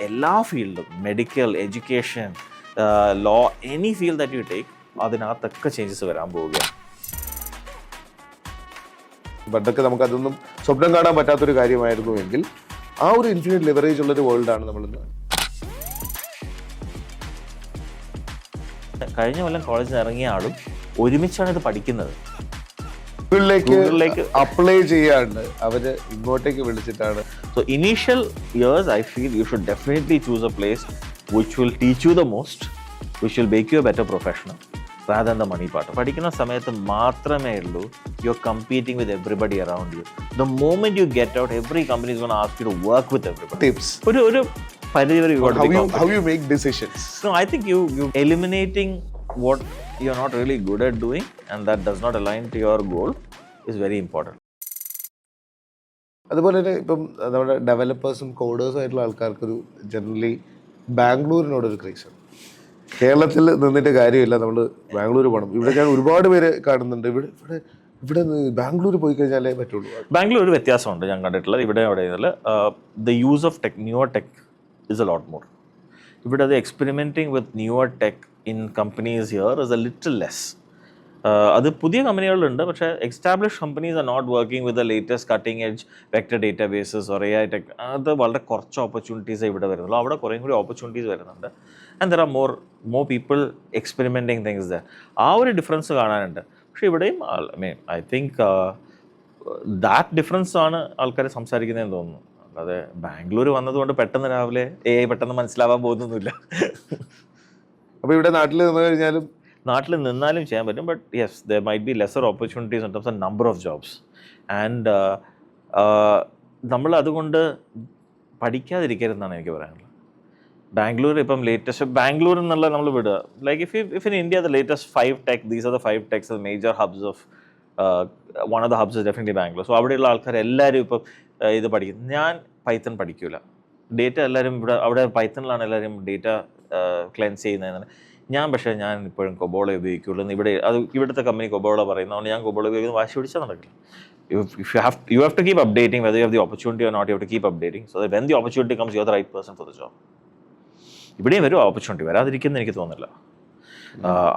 എല്ലാ ഫീൽഡും medical, education, law, any field that you take, അതിനകത്തൊക്കെ ചേഞ്ചസ് വരാൻ പോവുകയാണ്. പണ്ടൊക്കെ നമുക്കതൊന്നും സ്വപ്നം കാണാൻ പറ്റാത്തൊരു കാര്യമായിരുന്നു എങ്കിൽ ആ ഒരു ഇൻഫിനിറ്റ് ലെവറേജ് ഉള്ളൊരു വേൾഡാണ് നമ്മളിന്ന്. കഴിഞ്ഞ കൊല്ലം കോളേജിൽ നിന്ന് ഇറങ്ങിയ ആളും ഒരുമിച്ചാണ് ഇത് പഠിക്കുന്നത്. ഗൂഗിളിലേക്ക് അപ്ലൈ ചെയ്യാണ്ട് അവര് ഇങ്ങോട്ടേക്ക് വിളിച്ചിട്ടാണ്. So initial years, I feel you should definitely choose a place which will teach you the most, which will make you a better professional rather than the money part. പഠിക്കുന്ന സമയത്ത് മാത്രമേ ഉള്ളൂ you're competing with everybody around you. The moment you get out, every company is going to ask you to work with everybody. Tips. ഒരു പരിധി വരെ how you make decisions. No, I think you eliminating what you're not really good at doing and that does not align to your goal is very important. അതുപോലെ തന്നെ ഇപ്പം നമ്മുടെ ഡെവലപ്പേഴ്സും കോഡേഴ്സും ആയിട്ടുള്ള ആൾക്കാർക്കൊരു generally ബാംഗ്ലൂരിനോടൊരു ക്രേസാണ്. കേരളത്തിൽ നിന്നിട്ട് കാര്യമില്ല, നമ്മൾ ബാംഗ്ലൂർ പോകണം. ഇവിടെ ഞാൻ ഒരുപാട് പേര് കാണുന്നുണ്ട്, ഇവിടെ ബാംഗ്ലൂർ പോയി കഴിഞ്ഞാലേ പറ്റുള്ളൂ. ബാംഗ്ലൂർ ഒരു വ്യത്യാസമുണ്ട് ഞാൻ കണ്ടിട്ടുള്ളത്. ഇവിടെ the use of newer tech is a lot more. ഇവിടെ അത് experimenting with newer tech in companies here is a little less. അത് പുതിയ കമ്പനികളുണ്ട്, പക്ഷേ establish companies are not working with the latest cutting edge vector databases or AI tech. അത് വളരെ കുറച്ച് ഓപ്പർച്യൂണിറ്റീസേ ഇവിടെ വരുന്നുള്ളൂ. അവിടെ കുറേ കൂടി ഓപ്പർച്യൂണിറ്റീസ് വരുന്നുണ്ട്. And there are more people experimenting things there. ആ ഒരു ഡിഫറൻസ് കാണാനുണ്ട്. പക്ഷേ ഇവിടെയും ഐ തിങ്ക് ദാറ്റ് ഡിഫറൻസ് ആണ് ആൾക്കാർ സംസാരിക്കുന്നതെന്ന് തോന്നുന്നു. അതെ, ബാംഗ്ലൂർ വന്നതുകൊണ്ട് പെട്ടെന്ന് രാവിലെ പെട്ടെന്ന് മനസ്സിലാവാൻ പോകുന്നൊന്നുമില്ല. അപ്പോൾ ഇവിടെ നാട്ടിൽ നിന്നാലും ചെയ്യാൻ പറ്റും. But yes, there might be lesser opportunities in terms of number of jobs. And നമ്മൾ അതുകൊണ്ട് പഠിക്കാതിരിക്കരുതെന്നാണ് എനിക്ക് പറയാനുള്ളത്. ബാംഗ്ലൂർ ഇപ്പം ലേറ്റസ്റ്റ് ബാംഗ്ലൂർ എന്നുള്ള നമ്മൾ വിടുക. Like if in India the latest 5 tech, these are the 5 techs major hubs of one of the hubs is definitely Bangalore. So അവിടെയുള്ള ആൾക്കാർ എല്ലാവരും ഇപ്പം ഇത് പഠിക്കും. ഞാൻ പൈത്തൺ പഠിക്കില്ല. ഡേറ്റ എല്ലാവരും അവിടെ പൈത്തണിലാണ് എല്ലാവരും ഡേറ്റ ക്ലെൻസ് ചെയ്യുന്നതെന്നാണ് ഞാൻ. പക്ഷേ ഞാൻ ഇപ്പോഴും കൊബോള ഉപയോഗിക്കുള്ളൂ. ഇവിടുത്തെ കമ്പനി കൊബോള പറയുന്നതുകൊണ്ട് ഞാൻ കൊബോള ഉപയോഗിക്കുന്നത് വാശി പിടിച്ചാൽ നടക്കില്ല. You have to keep updating whether you have the opportunity or not. You have to keep updating so that when the opportunity comes, you're the right person for the job. ഇവിടെയും വരും opportunity, വരാതിരിക്കുമെന്ന് എനിക്ക് തോന്നുന്നില്ല.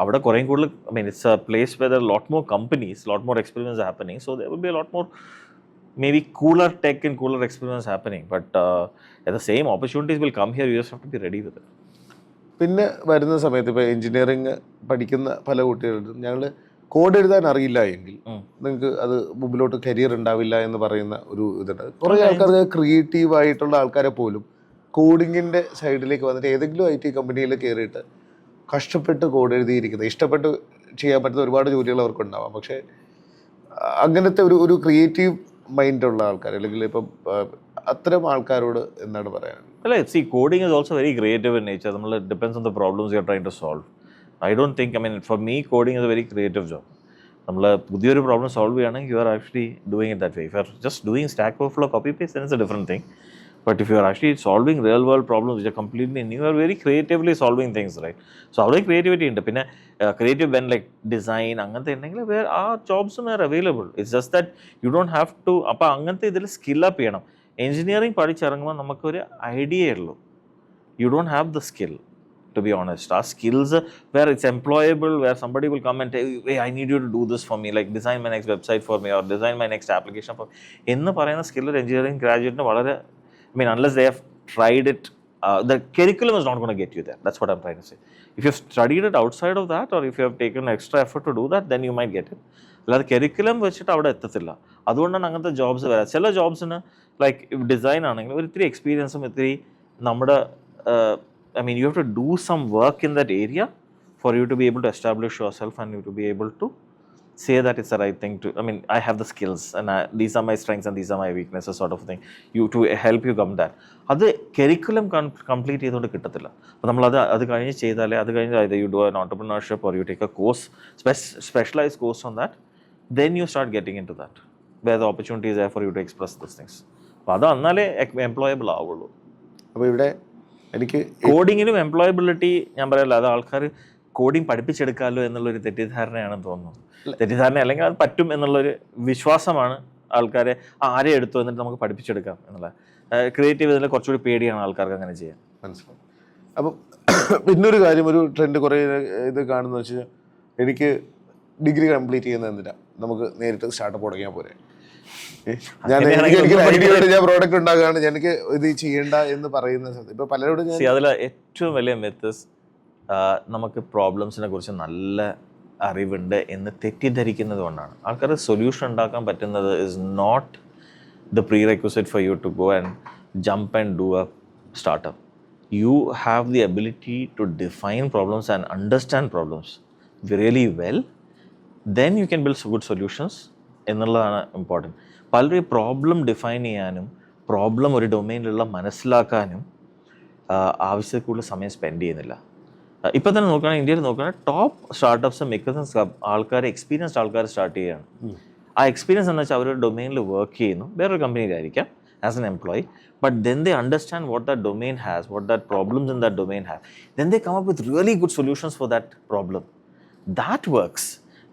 അവിടെ കുറേ കൂടുതൽ it's a place where there are a lot more companies, lot more experiments are happening, so there will be a lot more maybe cooler tech and cooler experiments happening, but at the same opportunities will come here. You just have to be ready with it. പിന്നെ വരുന്ന സമയത്ത് ഇപ്പോൾ engineering പഠിക്കുന്ന പല കുട്ടികളും ഞങ്ങൾ code എഴുതാൻ അറിയില്ല എങ്കിൽ നിങ്ങൾക്ക് അത് മുമ്പിലോട്ട് കരിയർ ഉണ്ടാവില്ല എന്ന് പറയുന്ന ഒരു ഇതുണ്ട്. കുറേ ആൾക്കാർക്ക് ക്രിയേറ്റീവ് ആയിട്ടുള്ള ആൾക്കാരെ പോലും കോഡിങ്ങിൻ്റെ സൈഡിലേക്ക് വന്നിട്ട് ഏതെങ്കിലും IT കമ്പനിയിൽ കയറിയിട്ട് കഷ്ടപ്പെട്ട് കോഡ് എഴുതിയിരിക്കുന്നത് ഇഷ്ടപ്പെട്ട് ചെയ്യാൻ പറ്റുന്ന ഒരുപാട് ജോലികൾ അവർക്കുണ്ടാവാം. പക്ഷേ അങ്ങനത്തെ ഒരു ക്രിയേറ്റീവ് മൈൻഡുള്ള ആൾക്കാർ അല്ലെങ്കിൽ ഇപ്പം അത്തരം ആൾക്കാരോട് എന്താണ് പറയാൻ? അല്ല, see, coding is also very creative in nature. It depends on the problems you are trying to solve. I don't think, for me, coding is a very creative job. നമ്മൾ പുതിയൊരു പ്രോബ്ലം സോൾവ് ചെയ്യുകയാണെങ്കിൽ you are actually doing it that way. If you are just doing Stack Overflow copy paste, then it's a different thing. But if you are actually solving real world problems which are completely new, you are very creatively solving things, right? So അവിടെ creativity ഉണ്ട്. പിന്നെ creative when like design അങ്ങനത്തെ ഉണ്ടെങ്കിൽ ആ ജോബ്സും are available. It's just that you don't have to. അപ്പോൾ അങ്ങനത്തെ ഇതിൽ skill up ചെയ്യണം. എഞ്ചിനീയറിംഗ് പഠിച്ചിറങ്ങുമ്പോൾ നമുക്കൊരു ഐഡിയ ഉള്ളൂ. You don't have the skill, to be honest. Our skills where it's employable, where somebody will come and tell you, hey, I need you to do this for me, like design my next website for me or design my next application for me. എന്ന് പറയുന്ന skill ഒരു engineering ഗ്രാജുവേറ്റിന് വളരെ unless they have tried it, the curriculum is not going to get you there. That's what I'm trying to say. If you've studied it outside of that or if you have taken extra effort to do that, then you might get it. അല്ലാതെ curriculum വെച്ചിട്ട് അവിടെ എത്തത്തില്ല. അതുകൊണ്ടാണ് അങ്ങനത്തെ jobs വരാം. ചില ജോബ്സിന് like design ആണെങ്കിൽ ഒരിത്തിരി എക്സ്പീരിയൻസും ഇത്തിരി നമ്മുടെ you have to do some work in that area for you to be able to establish yourself and you to be able to say that it's the right thing to, I have the skills and these are my strengths and these are my weaknesses sort of thing, you to help you come that. അത് curriculum complete ചെയ്തുകൊണ്ട് കിട്ടത്തില്ല. അപ്പോൾ നമ്മളത് കഴിഞ്ഞ് ചെയ്താലേ അത് കഴിഞ്ഞ് either you do an entrepreneurship or you take a course, specialized course on that, then you start getting into that where the opportunity is there for you to express those things. അപ്പോൾ അത് എന്നാലേ employable ആവുള്ളൂ. അപ്പോൾ ഇവിടെ എനിക്ക് കോഡിങ്ങിനും employability ഞാൻ പറയല്ല, അത് ആൾക്കാർ കോഡിങ് പഠിപ്പിച്ചെടുക്കാമല്ലോ എന്നുള്ളൊരു തെറ്റിദ്ധാരണയാണെന്ന് തോന്നുന്നു. തെറ്റിദ്ധാരണ അല്ലെങ്കിൽ അത് പറ്റും എന്നുള്ളൊരു വിശ്വാസമാണ് ആൾക്കാരെ ആരെ എടുത്തു എന്നിട്ട് നമുക്ക് പഠിപ്പിച്ചെടുക്കാം എന്നുള്ള ക്രിയേറ്റീവ് ഇതിൽ കുറച്ചുകൂടി പേടിയാണ് ആൾക്കാർക്ക് അങ്ങനെ ചെയ്യാൻ. മനസ്സിലായി. അപ്പം പിന്നൊരു കാര്യം, ഒരു ട്രെൻഡ് കുറേ ഇത് കാണുന്ന വെച്ചാൽ എനിക്ക് ഡിഗ്രി കംപ്ലീറ്റ് ചെയ്യുന്നത് എന്തിനാ, നമുക്ക് നേരിട്ട് സ്റ്റാർട്ടപ്പ് തുടങ്ങിയാൽ പോരെ. എനിക്ക് ഐഡിയ ഞാൻ പ്രോഡക്റ്റ് ഉണ്ടാക്കുകയാണ്, എനിക്ക് ഇത് ചെയ്യേണ്ട എന്ന് പറയുന്ന ഇപ്പൊ പലരോടും അതിൽ ഏറ്റവും വലിയ മെത്തസ് നമുക്ക് പ്രോബ്ലംസിനെ കുറിച്ച് നല്ല അറിവുണ്ട് എന്ന് തെറ്റിദ്ധരിക്കുന്നത് കൊണ്ടാണ്. ആൾക്കാർ സൊല്യൂഷൻ ഉണ്ടാക്കാൻ പറ്റുന്നത് is not the prerequisite for you to go and jump and do a startup. You have the ability to define problems and understand problems really well, then you can build good solutions എന്നുള്ളതാണ് important. പലരും problem define ചെയ്യാനും problem ഒരു ഡൊമൈനിലുള്ള മനസ്സിലാക്കാനും ആവശ്യത്തിൽ കൂടുതൽ സമയം spend ചെയ്യുന്നില്ല. ഇപ്പം തന്നെ നോക്കുകയാണെങ്കിൽ ഇന്ത്യയിൽ നോക്കുകയാണെങ്കിൽ ടോപ്പ് സ്റ്റാർട്ടപ്സ് മിക്കതും ആൾക്കാർ എക്സ്പീരിയൻസ്ഡ് ആൾക്കാർ സ്റ്റാർട്ട് ചെയ്യുകയാണ്. ആ എക്സ്പീരിയൻസ് എന്ന് വെച്ചാൽ അവരൊരു ഡൊമൈനിൽ വർക്ക് ചെയ്യുന്നു, വേറൊരു കമ്പനിയിലായിരിക്കാം as an employee, but then they understand what that domain has, what that problems in that domain have. Then they come up with really good solutions for that problem. That works.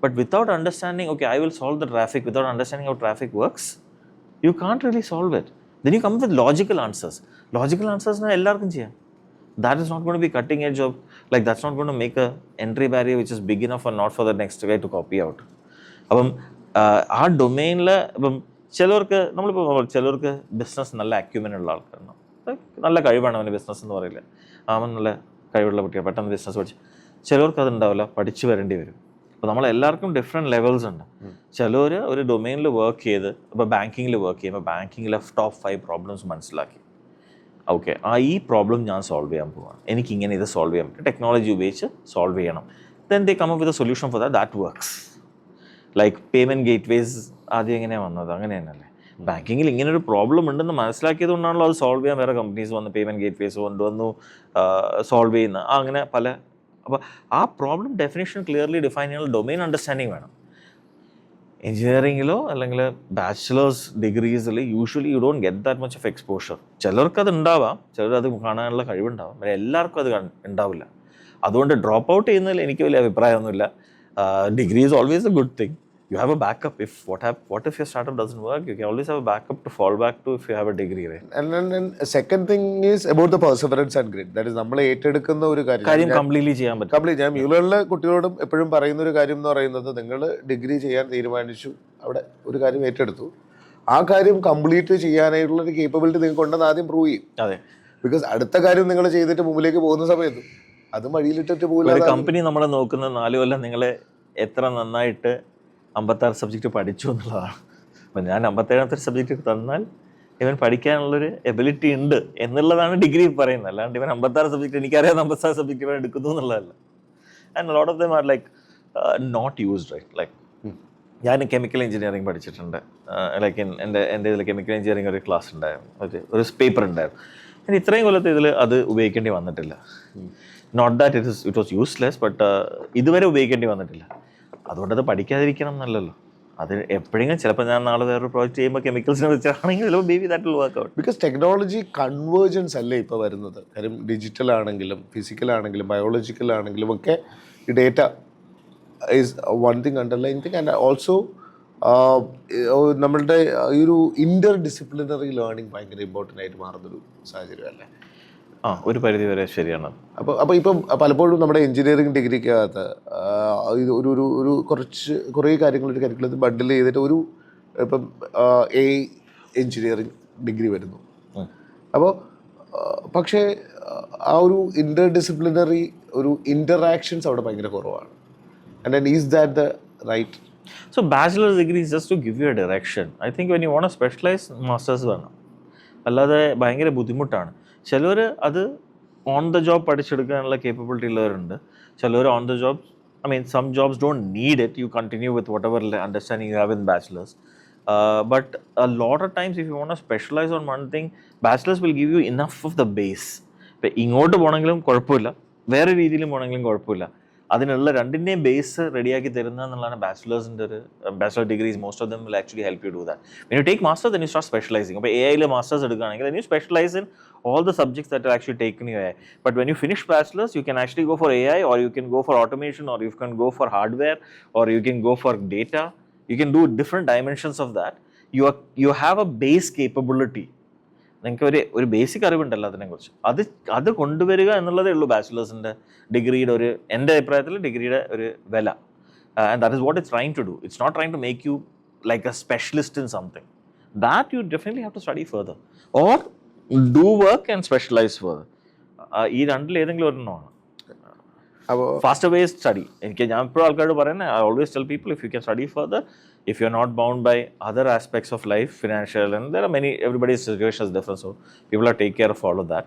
But without understanding, okay, I will solve the traffic, without understanding how traffic works, you can't really solve it. Then you come up with logical answers. Logical answers na ellarkum cheyam. That is not going to be cutting edge of, like that's not going to make a entry barrier which is big enough or not for the next guy to copy out. അപ്പം ആ ഡൊമൈനിൽ ഇപ്പം ചിലർക്ക് business നല്ല അക്യുമെനുള്ള ആൾക്കാരാണ്, നല്ല കഴിവാണ് അവൻ്റെ ബിസിനസ് എന്ന് പറയില്ല, അവൻ നല്ല കഴിവുള്ള കുട്ടിയാണ്, പെട്ടെന്ന് ബിസിനസ് പഠിച്ച്. ചിലർക്ക് അതുണ്ടാവില്ല, പഠിച്ചു വരേണ്ടി വരും. അപ്പോൾ നമ്മളെല്ലാവർക്കും ഡിഫറെൻറ്റ് ലെവൽസ് ഉണ്ട്. ചിലർ ഒരു ഡൊമൈനിൽ വർക്ക് ചെയ്ത് ഇപ്പോൾ ബാങ്കിങ്ങിൽ വർക്ക് ചെയ്യുമ്പോൾ ബാങ്കിങ്ങിലെ ടോപ്പ് 5 പ്രോബ്ലംസ് മനസ്സിലാക്കി, ഓക്കെ ഈ പ്രോബ്ലം ഞാൻ സോൾവ് ചെയ്യാൻ പോവാണ്, എനിക്കിങ്ങനെ ഇത് സോൾവ് ചെയ്യാൻ പറ്റും, ടെക്നോളജി ഉപയോഗിച്ച് സോൾവ് ചെയ്യണം. Then they come up with a solution for that works. Like payment gateways ആദ്യം എങ്ങനെയാണ് വന്നത്, അങ്ങനെ തന്നെയല്ലേ ബാങ്കിങ്ങിൽ ഇങ്ങനൊരു പ്രോബ്ലം ഉണ്ടെന്ന് മനസ്സിലാക്കിയത് കൊണ്ടാണല്ലോ അത് സോൾവ് ചെയ്യാൻ വേറെ കമ്പനീസ് വന്ന് പേയ്മെൻറ്റ് ഗേറ്റ്വേസ് കൊണ്ടുവന്നു സോൾവ് ചെയ്യുന്ന അങ്ങനെ പല. അപ്പോൾ ആ പ്രോബ്ലം ഡെഫിനേഷൻ ക്ലിയർലി ഡിഫൈൻ ചെയ്യാനുള്ള ഡൊമൈൻ അണ്ടർസ്റ്റാൻഡിങ് വേണം. എഞ്ചിനീയറിങ്ങിലോ അല്ലെങ്കിൽ ബാച്ചിലേഴ്സ് ഡിഗ്രീസിൽ usually you don't get that much of exposure. ചിലർക്ക് അത് ഉണ്ടാവാം, ചിലരത് കാണാനുള്ള കഴിവുണ്ടാവാം, പക്ഷേ എല്ലാവർക്കും അത് ഉണ്ടാവില്ല. അതുകൊണ്ട് ഡ്രോപ്പ് ഔട്ട് ചെയ്യുന്നതിൽ എനിക്ക് വലിയ അഭിപ്രായമൊന്നുമില്ല. Degree is always a good thing. You have a backup. What if your startup doesn't work? You can always have a backup to fall back to if you have a degree, right? And then second thing is about the perseverance and grit. That is നമ്മൾ ഏറ്റെടുക്കുന്ന ഒരു കാര്യം completely ചെയ്യാൻ പറ്റും. Complete ചെയ്യാം. യുവലുള്ള കുട്ടികളോടും എപ്പോഴും പറയുന്ന ഒരു കാര്യം എന്ന് പറയുന്നത്, നിങ്ങൾ ഡിഗ്രി ചെയ്യാൻ തീരുമാനിച്ചു, അവിടെ ഒരു കാര്യം ഏറ്റെടുത്തു, ആ കാര്യം കംപ്ലീറ്റ് ചെയ്യാനായിട്ടുള്ള ഒരു കേപ്പബിലിറ്റി നിങ്ങൾക്ക് ഉണ്ടെന്ന് ആദ്യം പ്രൂവ് ചെയ്യും. അതെ, ബിക്കോസ് അടുത്ത കാര്യം നിങ്ങൾ ചെയ്തിട്ട് മുമ്പിലേക്ക് പോകുന്ന സമയത്ത് അത് വഴിയിലിട്ടിട്ട് പോകില്ല. ഒരു കമ്പനി നമ്മളെ നോക്കുന്ന 4 കൊല്ലം നിങ്ങൾ എത്ര നന്നായിട്ട് 56 സബ്ജക്റ്റ് പഠിച്ചു എന്നുള്ളതാണ്. അപ്പം ഞാൻ 57ാമത്തെ സബ്ജക്റ്റ് തന്നാൽ ഇവൻ പഠിക്കാനുള്ളൊരു എബിലിറ്റി ഉണ്ട് എന്നുള്ളതാണ് ഡിഗ്രി പറയുന്നത്. അല്ലാണ്ട് ഇവൻ 56 സബ്ജക്റ്റ് എനിക്കറിയാം 56 സബ്ജക്റ്റ് ഇവൻ എടുക്കുന്നു എന്നുള്ളതല്ല. And lot of them are like not used, right? Like ഞാൻ കെമിക്കൽ എഞ്ചിനീയറിംഗ് പഠിച്ചിട്ടുണ്ട്. ലൈക്ക് എൻ്റെ ഇതിൽ കെമിക്കൽ എഞ്ചിനീയറിംഗ് ഒരു ക്ലാസ് ഉണ്ടായിരുന്നു, ഒരു പേപ്പർ ഉണ്ടായിരുന്നു. ഞാൻ ഇത്രയും കൊല്ലത്തെ ഇതിൽ അത് ഉപയോഗിക്കേണ്ടി വന്നിട്ടില്ല. Not that it was useless, but ഇതുവരെ ഉപയോഗിക്കേണ്ടി വന്നിട്ടില്ല. അതുകൊണ്ടത് പഠിക്കാതിരിക്കണം എന്നല്ലല്ലോ. അത് എപ്പോഴെങ്കിലും ചിലപ്പോൾ ഞാൻ നാളെ വേറൊരു പ്രോജക്റ്റ് ചെയ്യുമ്പോൾ കെമിക്കൽസിനെ വെച്ചാണെങ്കിൽ ചിലപ്പോൾ baby that will work out. Because technology convergence അല്ലേ ഇപ്പോൾ വരുന്നത്. കാര്യം ഡിജിറ്റൽ ആണെങ്കിലും ഫിസിക്കൽ ആണെങ്കിലും ബയോളജിക്കൽ ആണെങ്കിലും ഒക്കെ ഈ data is one thing underline thing. And also നമ്മളുടെ ഈ ഒരു ഇൻ്റർ ഡിസിപ്ലിനറി ലേണിംഗ് ഭയങ്കര ഇമ്പോർട്ടൻ്റ് ആയിട്ട് മാറുന്നൊരു സാഹചര്യം അല്ലേ? ഒരു പരിധി വരെ ശരിയാണ്. അപ്പോൾ ഇപ്പം പലപ്പോഴും നമ്മുടെ എഞ്ചിനീയറിംഗ് ഡിഗ്രിക്കകത്ത് ഇത് ഒരു കുറേ കാര്യങ്ങൾ ഒരു കരിക്കുലത്തിൽ ബണ്ടിൽ ചെയ്തിട്ട് ഇപ്പം AI എഞ്ചിനീയറിംഗ് ഡിഗ്രി വരുന്നു. അപ്പോൾ പക്ഷേ ആ ഒരു ഇൻ്റർ ഡിസിപ്ലിനറി ഒരു ഇൻ്ററാക്ഷൻസ് അവിടെ ഭയങ്കര കുറവാണ്. And then is that the right? So bachelor's degree is just to give you a direction. I think when you want to specialize, masters വേണം. അല്ലാതെ ഭയങ്കര ബുദ്ധിമുട്ടാണ്. ചിലർ അത് ഓൺ ദ ജോബ് പഠിച്ചെടുക്കാനുള്ള കേപ്പബിലിറ്റി ഉള്ളവരുണ്ട്. ചിലർ on the job, I mean, some jobs don't need it. You continue with whatever understanding you have in bachelor's. But a lot of times, if you want to specialize on one thing, bachelor's will give you enough of the base. ഇപ്പം ഇങ്ങോട്ട് പോകണമെങ്കിലും കുഴപ്പമില്ല, വേറെ രീതിയിലും പോകണമെങ്കിലും കുഴപ്പമില്ല. അതിനുള്ള രണ്ടിൻ്റെയും ബേസ് റെഡിയാക്കി തരുന്ന എന്നുള്ളതാണ് ബാച്ചിലേഴ്സിൻ്റെ ഒരു bachelor degrees. Most of them will actually help you do that. When you take master then you start സ്പെഷ്യലൈസിങ്. അപ്പോൾ AI മാസ്റ്റേഴ്സ് എടുക്കുകയാണെങ്കിൽ then you specialise in all the subjects that are actually taken in AI. But when you finish bachelor's, you can actually go for AI, or you can go for automation, or you can go for hardware, or you can go for data. You can do different dimensions of that. You have a base capability. നിങ്ങൾക്ക് ഒരു basic അറിവുണ്ടല്ലോ അതിനെക്കുറിച്ച്, അത് കൊണ്ടുവരിക എന്നുള്ളതേ ഉള്ളൂ ബാച്ചിലേഴ്സിൻ്റെ ഡിഗ്രിയുടെ ഒരു, എൻ്റെ അഭിപ്രായത്തിൽ ഡിഗ്രിയുടെ ഒരു വില. And that is what it's trying to do. It's not trying to make you like a specialist in something. That you definitely have to study further or do work and specialise further. ഈ രണ്ടിൽ ഏതെങ്കിലും ഒരെണ്ണമാണ്. അപ്പോൾ faster വേ study. ഞാൻ ഇപ്പോഴും ആൾക്കാരോട് പറയുന്നത്, I always tell people, if you can study further, if you're not bound by other aspects of life, financial, and there are many, everybody's situation is different, so people have to take care of all of that.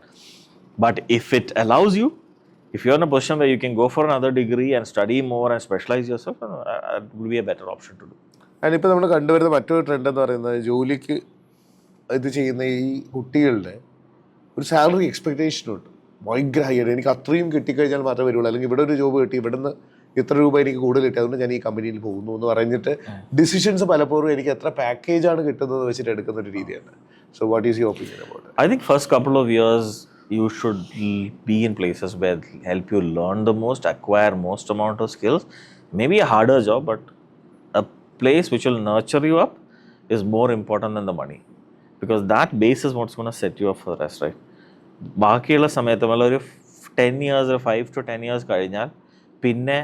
But if it allows you, if you're in a position where you can go for another degree and study more and specialize yourself, it would be a better option to do. And ഇപ്പോൾ നമ്മൾ കണ്ടുവരുന്ന മറ്റൊരു trend എന്ന് പറയുന്നത്, ജോലിക്ക് ഇത് ചെയ്യുന്ന ഈ കുട്ടികളുടെ ഒരു സാലറി എക്സ്പെക്റ്റേഷനുണ്ട് ഭയങ്കര ഹൈ ആയിട്ട്. എനിക്ക് അത്രയും കിട്ടിക്കഴിഞ്ഞാൽ മാത്രമേ വരുള്ളൂ, അല്ലെങ്കിൽ ഇവിടെ ഒരു ജോബ് കിട്ടി, ഇവിടുന്ന് ഇത്ര രൂപ എനിക്ക് കൂടുതൽ കിട്ടി, അതുകൊണ്ട് ഞാൻ ഈ കമ്പനിയിൽ പോകുന്നു എന്ന് പറഞ്ഞിട്ട് ഡിസിഷൻസ് പലപ്പോഴും എനിക്ക് എത്ര പാക്കേജാണ് കിട്ടുന്നത് വെച്ചിട്ട് എടുക്കുന്ന ഒരു രീതിയാണ്. So what is your opinion about it? I think first couple of years you should be in places where help you learn the most, acquire most amount of skills, maybe a harder job, but a place which will nurture you up is more important than the money, because that base is what's going to set you up for the rest, right? ബാക്കിയുള്ള സമയത്ത് നമ്മളൊരു 10 years, 5 to 10 years കഴിഞ്ഞാൽ പിന്നെ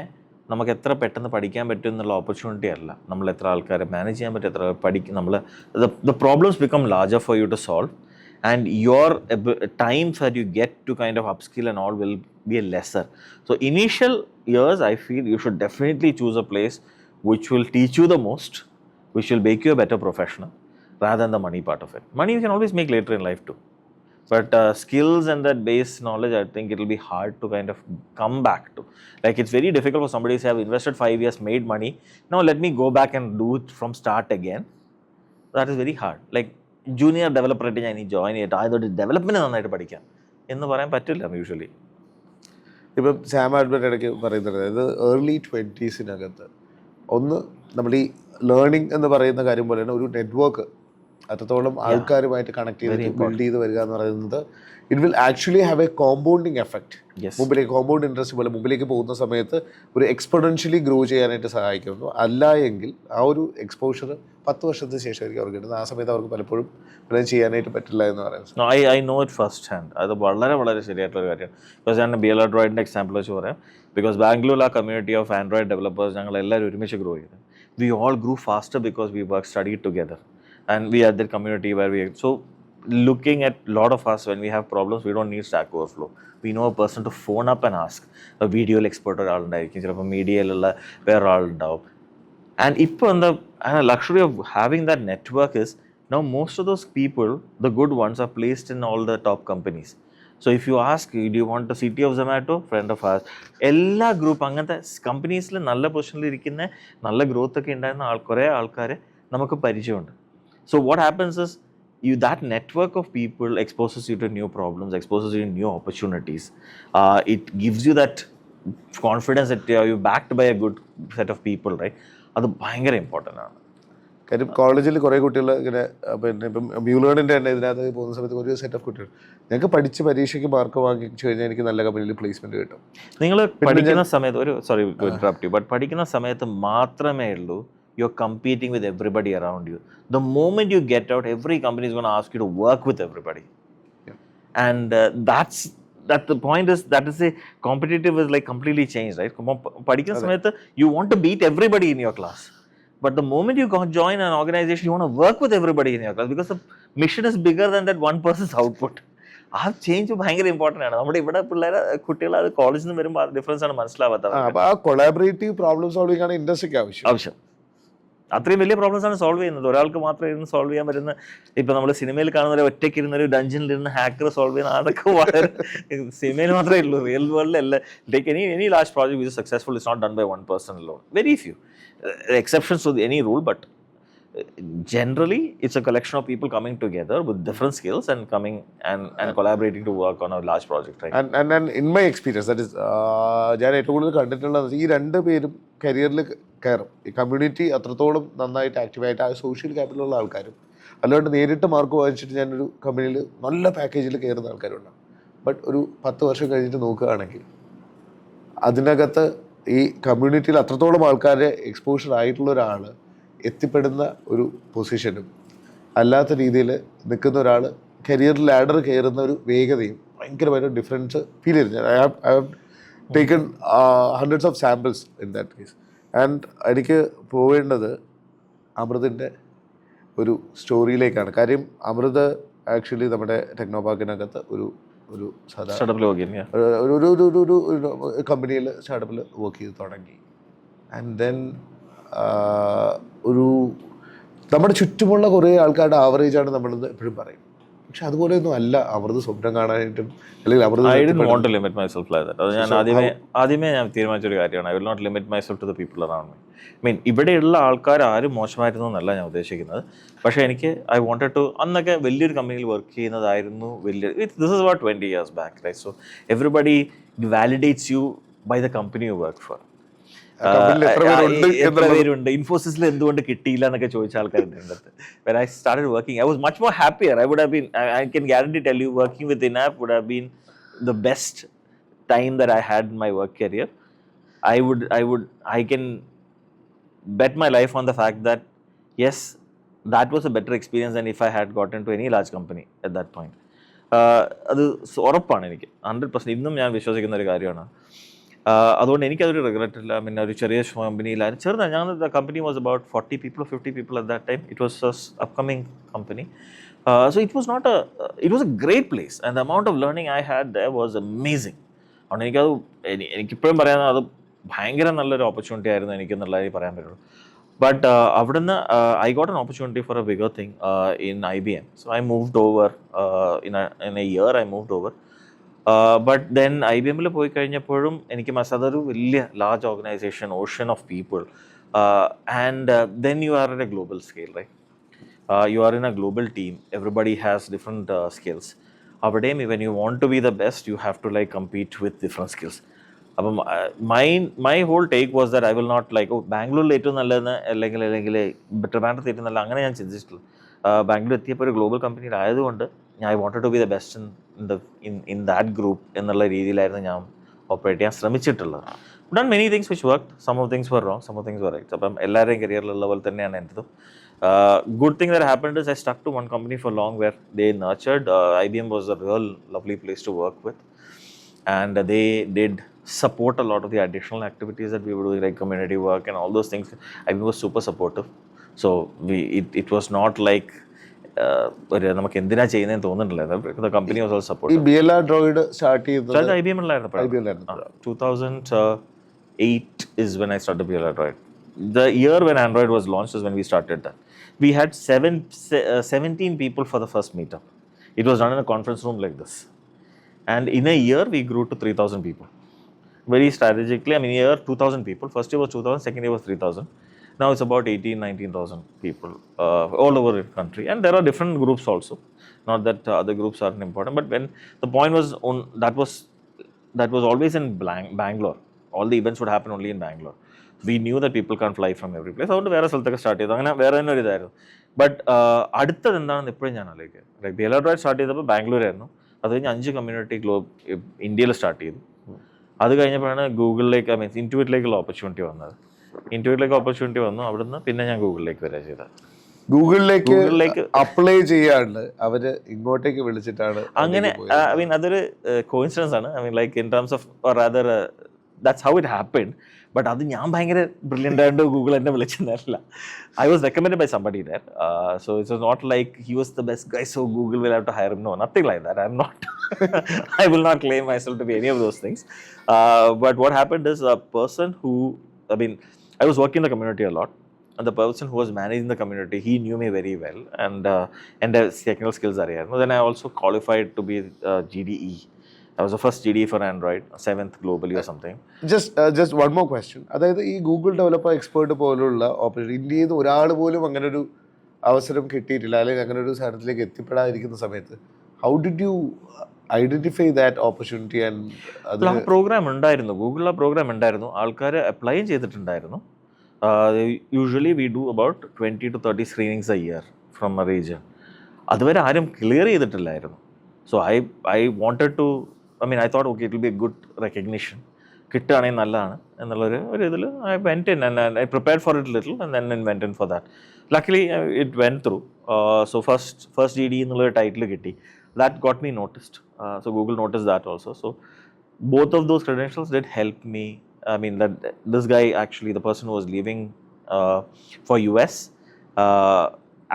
നമുക്ക് എത്ര പെട്ടെന്ന് പഠിക്കാൻ പറ്റും എന്നുള്ള ഓപ്പർച്യൂണിറ്റി അല്ല, നമ്മൾ എത്ര ആൾക്കാരെ മാനേജ് ചെയ്യാൻ പറ്റും, എത്ര പഠിക്കും, നമ്മൾ the problems become larger for you to solve, and your times that you get to kind of upskill and all will be a lesser. So initial years I feel you should definitely choose a place which will teach you the most, which will make you a better professional, rather than the money part of it. Money you can always make later in life too. But skills and that base knowledge, I think it will be hard to kind of come back to. Like it's very difficult for somebody to say, I've invested 5 years, made money, now let me go back and do it from start again. That is very hard. Like junior developer ആയിട്ട് ഞാൻ join ചെയ്തിട്ട് അതൊരു development നന്നായിട്ട് പഠിക്കാം എന്ന് പറയാൻ പറ്റില്ല usually. ഇപ്പം സാം ആൽബർട്ട് ഇടയ്ക്ക് പറയുന്നത്, അതായത് ഏർലി 20s ഒന്ന് നമ്മൾ ഈ ലേണിംഗ് എന്ന് പറയുന്ന കാര്യം പോലെ തന്നെ ഒരു നെറ്റ്വർക്ക് അത്രത്തോളം ആൾക്കാരുമായിട്ട് കണക്ട് ചെയ്ത് ബിൽഡ് ചെയ്ത് വരിക എന്ന് പറയുന്നത്, it will actually have A compounding effect. മുമ്പിലേക്ക് കോമ്പൗണ്ട് ഇൻട്രസ്റ്റ് പോലെ മുമ്പിലേക്ക് പോകുന്ന സമയത്ത് ഒരു എക്സ്പൊണൻഷ്യലി ഗ്രോ ചെയ്യാനായിട്ട് സഹായിക്കുന്നു. അല്ല എങ്കിൽ ആ ഒരു എക്സ്പോഷർ 10 വർഷത്തിന് ശേഷമായിരിക്കും അവർക്ക് കിട്ടുന്നത്. ആ സമയത്ത് അവർക്ക് പലപ്പോഴും പ്ലാൻ ചെയ്യാനായിട്ട് പറ്റില്ല എന്ന് പറയുന്നത്. I know it first hand. അത് വളരെ വളരെ ശരിയായിട്ടുള്ള കാര്യമാണ്. ബിക്കോസ് ഞാൻ ബി എൽ ആൻഡ്രോയിഡിൻ്റെ എക്സാമ്പിൾ വെച്ച് പറയാം. ബിക്കോസ് ബാംഗ്ലൂരിൽ ആ കമ്മ്യൂണിറ്റി ഓഫ് ആൻഡ്രോയിഡ് ഡെവലപ്പേഴ്സ് ഞങ്ങൾ എല്ലാവരും ഒരുമിച്ച് ഗ്രോ ചെയ്തു. We all grew faster because we work study together. And we are that community where so looking at a lot of us, when we have problems, we don't need Stack Overflow. We know a person to phone up and ask. A video expert ഒരാളുണ്ടായിരിക്കും, ചിലപ്പോൾ മീഡിയയിലുള്ള വേറെ ആളുണ്ടാവും. And ഇപ്പോൾ എന്താ luxury of having that network is, now most of those people, the good ones, are placed in all the top companies. So if you ask, do you want the CTO of Zomato? Friend of ours. എല്ലാ group അങ്ങനത്തെ കമ്പനീസിൽ നല്ല പൊസിഷനിൽ ഇരിക്കുന്ന നല്ല growth ഒക്കെ ഉണ്ടായിരുന്ന കുറേ ആൾക്കാരെ നമുക്ക് പരിചയമുണ്ട്. So what happens is, that network of people exposes you to new problems, exposes you to new opportunities. It gives you that confidence that you're backed by a good set of people, right? അത് ഭയങ്കര important ആണ്. കാര്യം കോളേജിൽ കുറേ കുട്ടികൾ ഇങ്ങനെ, പിന്നെ ഇപ്പം മ്യൂലേണിൻ്റെ തന്നെ ഇതിനകത്ത് പോകുന്ന സമയത്ത് ഒരു സെറ്റ് ഓഫ് കുട്ടികൾ, ഞങ്ങൾക്ക് പഠിച്ച് പരീക്ഷയ്ക്ക് മാർക്ക് വാങ്ങിച്ചു കഴിഞ്ഞാൽ എനിക്ക് നല്ല കമ്പനിയിൽ പ്ലേസ്മെൻറ്റ് കിട്ടും. നിങ്ങൾ പഠിക്കുന്ന സമയത്ത് ബട്ട് പഠിക്കുന്ന സമയത്ത് മാത്രമേ ഉള്ളൂ you're competing with everybody around you. The moment you get out, every company is going to ask you to work with everybody. Yeah. And that the point is, that is a competitive is like completely changed, right? Padikina samayathu you want to beat everybody in your class, but the moment you join an organization, you want to work with everybody in your class, because the mission is bigger than that one person's output. ആ change ഭയങ്കര important ആണ്. നമ്മുടെ ഇവിടെ പിള്ളേരെ കുട്ടികൾ അത് കോളേജിൽ നിന്ന് വരുമ്പോൾ ഡിഫറൻസ് ആണ് മനസ്സിലാവാത്തത്. അപ്പോൾ ആ കൊളാബറേറ്റീവ് പ്രോബ്ലം സോൾവിംഗ് ആണ് ഇൻഡസ്ട്രിക്ക് ആവശ്യം. അത്രയും വലിയ പ്രോബ്ലംസ് ആണ് സോൾവ് ചെയ്യുന്നത്. ഒരാൾക്ക് മാത്രം ഇരുന്ന് സോൾവ് ചെയ്യാൻ പറ്റുന്ന, ഇപ്പം നമ്മൾ സിനിമയിൽ കാണുന്ന ഒരു ഒറ്റയ്ക്ക് ഇരുന്നൊരു ഡഞ്ചനിലിരുന്ന് ഹാക്കർ സോൾവ് ചെയ്യുന്ന, അതൊക്കെ വളരെ സിനിമയിൽ മാത്രമേ ഉള്ളൂ. റിയൽ വേൾഡിലല്ല. Take any large project which is successful is not done by one person alone. Very few exceptions to any rule, but generally it's a collection of people coming together with different skills and coming and collaborating to work on a large project, right? And in my experience, that is, ഞാൻ ഏറ്റവും കൂടുതൽ കണ്ടിട്ടുള്ളത് ഈ രണ്ട് പേരും കരിയറിൽ കയറും. ഈ കമ്മ്യൂണിറ്റി അത്രത്തോളം നന്നായിട്ട് ആക്റ്റീവായിട്ട് ആ സോഷ്യൽ ക്യാപിറ്റലുള്ള ആൾക്കാരും, അല്ലാണ്ട് നേരിട്ട് മാർക്ക് വാങ്ങിച്ചിട്ട് ഞാനൊരു കമ്പനിയിൽ നല്ല പാക്കേജിൽ കയറുന്ന ആൾക്കാരുണ്ടാകും. ബട്ട് ഒരു 10 വർഷം കഴിഞ്ഞിട്ട് നോക്കുകയാണെങ്കിൽ അതിനകത്ത് ഈ കമ്മ്യൂണിറ്റിയിൽ അത്രത്തോളം ആൾക്കാരെ എക്സ്പോഷർ ആയിട്ടുള്ള ഒരാൾ എത്തിപ്പെടുന്ന ഒരു പൊസിഷനും അല്ലാത്ത രീതിയിൽ നിൽക്കുന്ന ഒരാൾ കരിയർ ലാഡർ കയറുന്ന ഒരു വേഗതയും ഭയങ്കരമായിട്ട് ഡിഫറൻസ് ഫീൽ ചെയ്തു. I have taken hundreds of samples in that case. And എനിക്ക് പോവേണ്ടത് അമൃതിൻ്റെ ഒരു സ്റ്റോറിയിലേക്കാണ്. കാര്യം അമൃത് ആക്ച്വലി നമ്മുടെ ടെക്നോപാർക്കിനകത്ത് ഒരു കമ്പനിയിൽ സ്റ്റാർട്ടപ്പിൽ വർക്ക് ചെയ്ത് തുടങ്ങി. ആൻഡ് ദെൻ ഒരു നമ്മുടെ ചുറ്റുമുള്ള കുറേ ആൾക്കാരുടെ ആവറേജാണ് നമ്മളെന്ന് എപ്പോഴും പറയും. പക്ഷെ അതുപോലെയൊന്നും അല്ല അമൃത് സ്വപ്നം കാണാനായിട്ടും അല്ലെങ്കിൽ അമൃത് ആദ്യമേ ഞാൻ തീരുമാനിച്ചൊരു കാര്യമാണ്. I will not limit myself to the people around me. Mean ഇവിടെയുള്ള ആൾക്കാർ ആരും മോശമായിരുന്നു എന്നല്ല ഞാൻ ഉദ്ദേശിക്കുന്നത്. പക്ഷേ എനിക്ക് ഐ വോണ്ടഡ് ടു അന്നൊക്കെ വലിയൊരു കമ്പനിയിൽ വർക്ക് ചെയ്യുന്നതായിരുന്നു this is about 20 years back, right? So everybody validates you by the company you work for. എത്ര പേരുണ്ട് ഇൻഫോസിസിൽ എന്തുകൊണ്ട് കിട്ടിയില്ല എന്നൊക്കെ ചോദിച്ച ആൾക്കാരുണ്ട് എൻ്റെ അടുത്ത്. When I started working, I was much more happier. I would have been, I can guarantee tell you, working with INAP would have been the best time that I had in my work career. I can bet my life on the fact that yes, that was a better experience than if I had gotten to any large company at that point. അത് ഉറപ്പാണ് എനിക്ക് 100%. ഇന്നും ഞാൻ വിശ്വസിക്കുന്ന ഒരു കാര്യമാണ്. അതുകൊണ്ട് എനിക്കതൊരു റിഗ്രറ്റ് ഇല്ല. പിന്നെ ഒരു ചെറിയ കമ്പനിയിലായിരുന്നു, ചെറുതാണ്. ഞങ്ങൾ company was about 40 people or 50 people at that time. It was an upcoming company. So it was a great place, and the amount of learning I had there was amazing. അതുകൊണ്ട് എനിക്കിപ്പോഴും പറയാൻ അത് ഭയങ്കര നല്ലൊരു ഓപ്പർച്യൂണിറ്റി ആയിരുന്നു എനിക്കെന്നുള്ളതായി പറയാൻ പറ്റുള്ളൂ. But അവിടുന്ന് I got an opportunity for a bigger thing in IBM. So I moved over in a year. I moved over. But then IBM പോയി കഴിഞ്ഞപ്പോഴും എനിക്ക് അതൊരു വലിയ large organisation, ocean of people, and then you are in a global scale, right? You are in a global team, everybody has different skills. അവിടെയും when you want to be the best you have to like compete with different skills. അപ്പം my whole take was that I will not like ബാംഗ്ലൂരിൽ ഏറ്റവും നല്ലതെന്ന് അല്ലെങ്കിൽ ട്രിവാൻഡ്രത്ത് ഏറ്റവും നല്ല, അങ്ങനെ ഞാൻ ചിന്തിച്ചിട്ടുള്ളൂ. ബാംഗ്ലൂർ എത്തിയപ്പോൾ ഒരു global കമ്പനിയിലായതുകൊണ്ട് I wanted to be the best in that group എന്നുള്ള രീതിയിലായിരുന്നു ഞാൻ ഓപ്പറേറ്റ് ചെയ്യാൻ ശ്രമിച്ചിട്ടുള്ളത്. Done many things which worked. Some of things were wrong, some of things were right. അപ്പം എല്ലാവരുടെയും കരിയറിലുള്ള പോലെ തന്നെയാണ് എൻ്റെതും. Good thing that happened is I stuck to one company for long where they nurtured. IBM was a real lovely place to work with, and they did support a lot of the additional activities that we were doing, like community work and all those things. IBM was super supportive. So it was not like നമുക്ക് എന്തിനാ ചെയ്യുന്നതെന്ന് തോന്നുന്നില്ല. Company was also support. ഈ BLR Droid start ചെയ്തത് IBM ലായിരുന്നു. 2008 is when I started BLR Droid. The year when Android was launched is when we started that. We had 17 people for the first meetup. It was done in a conference room like this, and in a year we grew to 3,000 people. Very strategically, I mean, year 2,000 people. First year was 2,000, second year was 3,000. Now it's about 18,000-19,000 people all over the country, and there are different groups also. Not that other groups aren't important, but when the point was that was always in Bangalore. All the events would happen only in Bangalore. We knew that people can't fly from every place. അതുകൊണ്ട് വേറെ സ്ഥലത്തൊക്കെ start ചെയ്തു. അങ്ങനെ വേറെ തന്നെ ഒരു ഇതായിരുന്നു. But അടുത്തത് എന്താണെന്ന് എപ്പോഴും ഞാൻ ആലോചിക്കുക. ലൈക്ക് BLR Droid സ്റ്റാർട്ട് ചെയ്തപ്പോൾ ബാംഗ്ലൂരായിരുന്നു. അത് കഴിഞ്ഞ് 5 കമ്മ്യൂണിറ്റി ഇന്ത്യയിൽ സ്റ്റാർട്ട് ചെയ്തു. അത് കഴിഞ്ഞപ്പോഴാണ് ഗൂഗിളിലേക്ക്, ഐ മീൻ ഇൻറ്റുയിറ്റിലേക്കുള്ള ഓപ്പർച്യൂണിറ്റി വന്നത്. ഇൻറ്റുയിറ്റിലേക്ക് ഓപ്പർച്യൂണിറ്റി വന്നു. അവിടുന്ന് പിന്നെ ഞാൻ ഗൂഗിളിലേക്ക് വരിക ചെയ്തത്. ഗൂഗിളിലേക്ക് അപ്ലൈ ചെയ്യാണ്ട് അവര് ഇങ്ങോട്ടേക്ക് വിളിച്ചിട്ടാണ് അങ്ങനെ. ഐ മീൻ അതൊരു കോയിൻസിഡൻസ് ആണ്. I mean like in terms of or other that's how it happened. But അത് ഞാൻ ഭയങ്കര ബ്രില്യൻ്റ് ആയതുകൊണ്ട് ഗൂഗിൾ എന്നെ വിളിച്ചെന്നല്ല. I was recommend by somebody there. So it's was not like he was the best guy so Google will have to hire him. No, nothing like that. I am not. I will not claim myself to be any of those things. But what happened is a person who, I mean, I was working in the community a lot, and the person who was managing the community, he knew me very well, and technical skills are here. Then I also qualified to be GDE. I was the first GDE for Android, 7th globally or something. Just one more question. അതായത് ഈ Google developer expert പോലുള്ള operation ഇന്ത്യയിൽ നിന്ന് ഒരാൾ പോലും അങ്ങനെ ഒരു അവസരം കിട്ടിയിട്ടില്ല, അല്ലെങ്കിൽ അങ്ങനെ ഒരു സ്ഥാനത്തിലേക്ക് എത്തിപ്പെടാതിരിക്കുന്ന സമയത്ത് how did you identify that opportunity? And ആ പ്രോഗ്രാം ഉണ്ടായിരുന്നു, ഗൂഗിളിൽ ആ പ്രോഗ്രാം ഉണ്ടായിരുന്നു. ആൾക്കാർ അപ്ലൈ ചെയ്തിട്ടുണ്ടായിരുന്നു. Usually we do about 20 to 30 screenings a year from a region. അതുവരെ ആരും ക്ലിയർ ചെയ്തിട്ടില്ലായിരുന്നു. So I wanted to, I mean, I thought, okay, it will be a good recognition. കിട്ടുകയാണെങ്കിൽ നല്ലതാണ് എന്നുള്ളൊരു ഇതിൽ I went in and I prepared for it little and then went in for that. Luckily it went through. So first GD എന്നുള്ളൊരു title കിട്ടി. That got me noticed. So Google notice that also. So both of those credentials did help me. I mean, that this guy actually, the person who was leaving for US,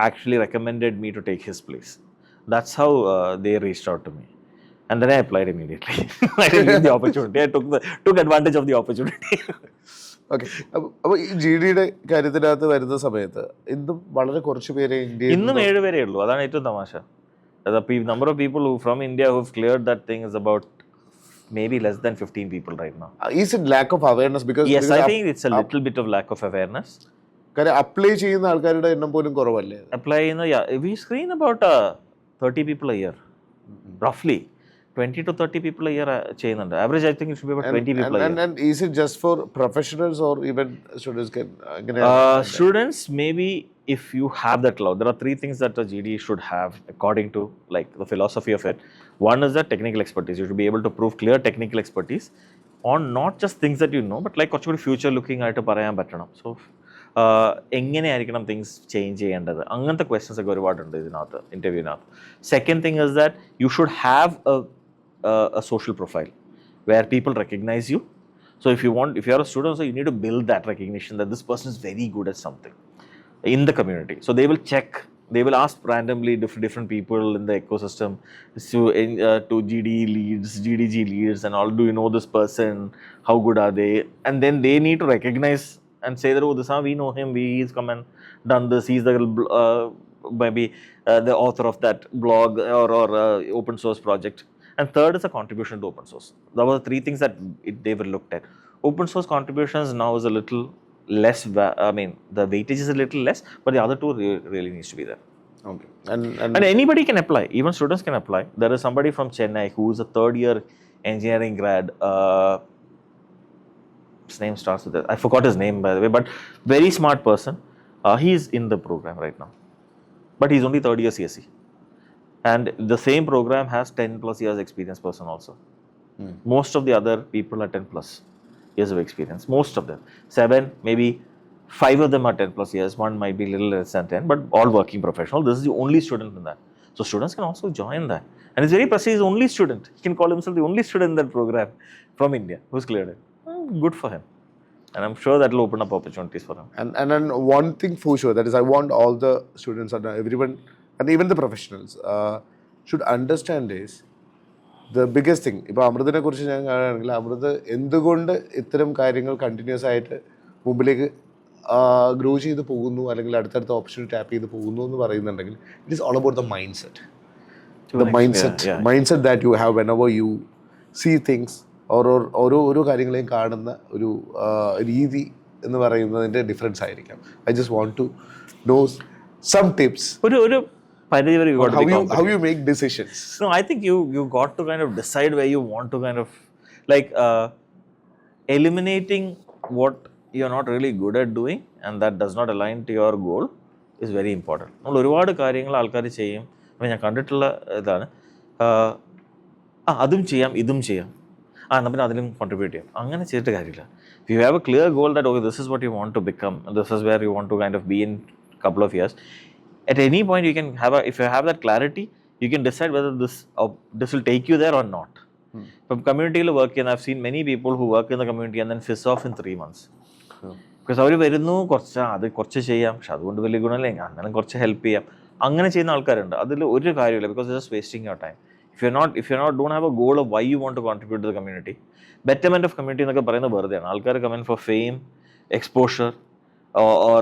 actually recommended me to take his place. That's how they reached out to me, and then I applied immediately. I didn't get the opportunity. I took advantage of the opportunity. Okay. അപ്പോൾ ഈ GDയുടെ കാര്യത്തിനകത്ത് വരുന്ന സമയത്ത് ഇന്നും വളരെ കുറച്ച് പേരെ ഇന്ത്യയിൽ ഇന്നും 7 പേരേ ഉള്ളൂ. അതാണ് ഏറ്റവും തമാശ. The number of people who from India who've cleared that thing is about maybe less than 15 people right now. Is it lack of awareness? Because Yes, I think it's a little bit of lack of awareness. കാര്യം apply ചെയ്യുന്ന ആൾക്കാരുടെ എണ്ണം പോലും കുറവല്ലേ? Apply, yeah, we screen about 30 people a year, roughly 20 to 30 people a year ചെയ്യുന്നുണ്ട്. Average I think it should be about 20 people a year. And is it just for professionals or even students can? Students, maybe if you have that cloud, there are 3 things that a GD should have according to like the philosophy of it. One is that technical expertise. You should be able to prove clear technical expertise on not just things that you know, but like കുറച്ചുകൂടി future looking ആയിട്ട് പറയാൻ പറ്റണം. So എങ്ങനെയായിരിക്കണം things change ചെയ്യേണ്ടത്, അങ്ങനത്തെ questions ഒക്കെ ഒരുപാടുണ്ട് ഇതിനകത്ത്, ഇൻ്റർവ്യൂവിനകത്ത്. Second thing is that you should have a social profile where people recognize you. So if you are a student, so you need to build that recognition that this person is very good at something in the community. So they will check, they will ask randomly different people in the ecosystem to GD leads, GDG leads and all, do you know this person, how good are they? And then they need to recognize and say that, oh, this we know him, he's come and done this, he's the maybe the author of that blog or open source project. And third is a contribution to open source. Those were the 3 things that they were looked at. Open source contributions now is a little less, I mean, the weightage is a little less, but the other 2 really needs to be there. Okay. And anybody can apply, even students can apply. There is somebody from Chennai who is a 3rd year engineering grad. His name starts with it. I forgot his name, by the way, but very smart person. He's in the program right now, but he's only 3rd year CSE. And the same program has 10 plus years experience person also. Most of the other people are 10 plus years of experience. Most of them. 7, maybe 5 of them are 10 plus years. One might be a little less than 10, but all working professional. This is the only student in that. So students can also join that. And it's very precise, only student. He can call himself the only student in that program from India who's cleared it. Good for him. And I'm sure that will open up opportunities for him. And one thing for sure, that is I want all the students and everyone, and even the professionals should understand is the biggest thing. ഇപ്പോൾ അമൃതിനെ കുറിച്ച് ഞാൻ കാണുകയാണെങ്കിൽ അമൃത് എന്തുകൊണ്ട് ഇത്തരം കാര്യങ്ങൾ continuous ആയിട്ട് മുമ്പിലേക്ക് grow ചെയ്ത് പോകുന്നു, അല്ലെങ്കിൽ അടുത്തടുത്ത ഓപ്ഷൻ ടാപ്പ് ചെയ്ത് പോകുന്നു എന്ന് പറയുന്നുണ്ടെങ്കിൽ it is all about the mind set. The mindset that you have whenever you see things ഓരോ കാര്യങ്ങളെയും കാണുന്ന ഒരു രീതി എന്ന് പറയുന്നതിൻ്റെ ഡിഫറൻസ് ആയിരിക്കാം. I just want to know some tips. ഒരു പരിധി വരെ how you make decisions. No, I think you got to kind of decide where you want to kind of like eliminating what you're not really good at doing and that does not align to your goal is very important. നമ്മൾ ഒരുപാട് കാര്യങ്ങൾ ആൾക്കാർ ചെയ്യും. അപ്പോൾ ഞാൻ കണ്ടിട്ടുള്ള ഇതാണ്, അതും ചെയ്യാം ഇതും ചെയ്യാം, എന്നാൽ പിന്നെ അതിലും കോൺട്രിബ്യൂട്ട് ചെയ്യാം. അങ്ങനെ ചെയ്തിട്ട് കാര്യമില്ല. If you have a clear goal that okay, this is what you want to become, this is where you want to kind of be in a couple of years, at any point you can have if you have that clarity, you can decide whether this will take you there or not. From community work, and I've seen many people who work in the community and then fizz off in 3 months. Because അവർ വരുന്നു, കുറച്ച് ചെയ്യാം, പക്ഷെ അതുകൊണ്ട് വലിയ ഗുണമില്ല, അങ്ങനെ കുറച്ച് help ചെയ്യാം, അങ്ങനെ ചെയ്യുന്ന ആൾക്കാരുണ്ട്. അതിൽ ഒരു കാര്യമില്ല. Because just wasting your time. If you're not don't have a goal of why you want to contribute to the community, betterment of community എന്നൊക്കെ പറയുന്നത് വെറുതെയാണ്. ആൾക്കാർ come in for fame, exposure, or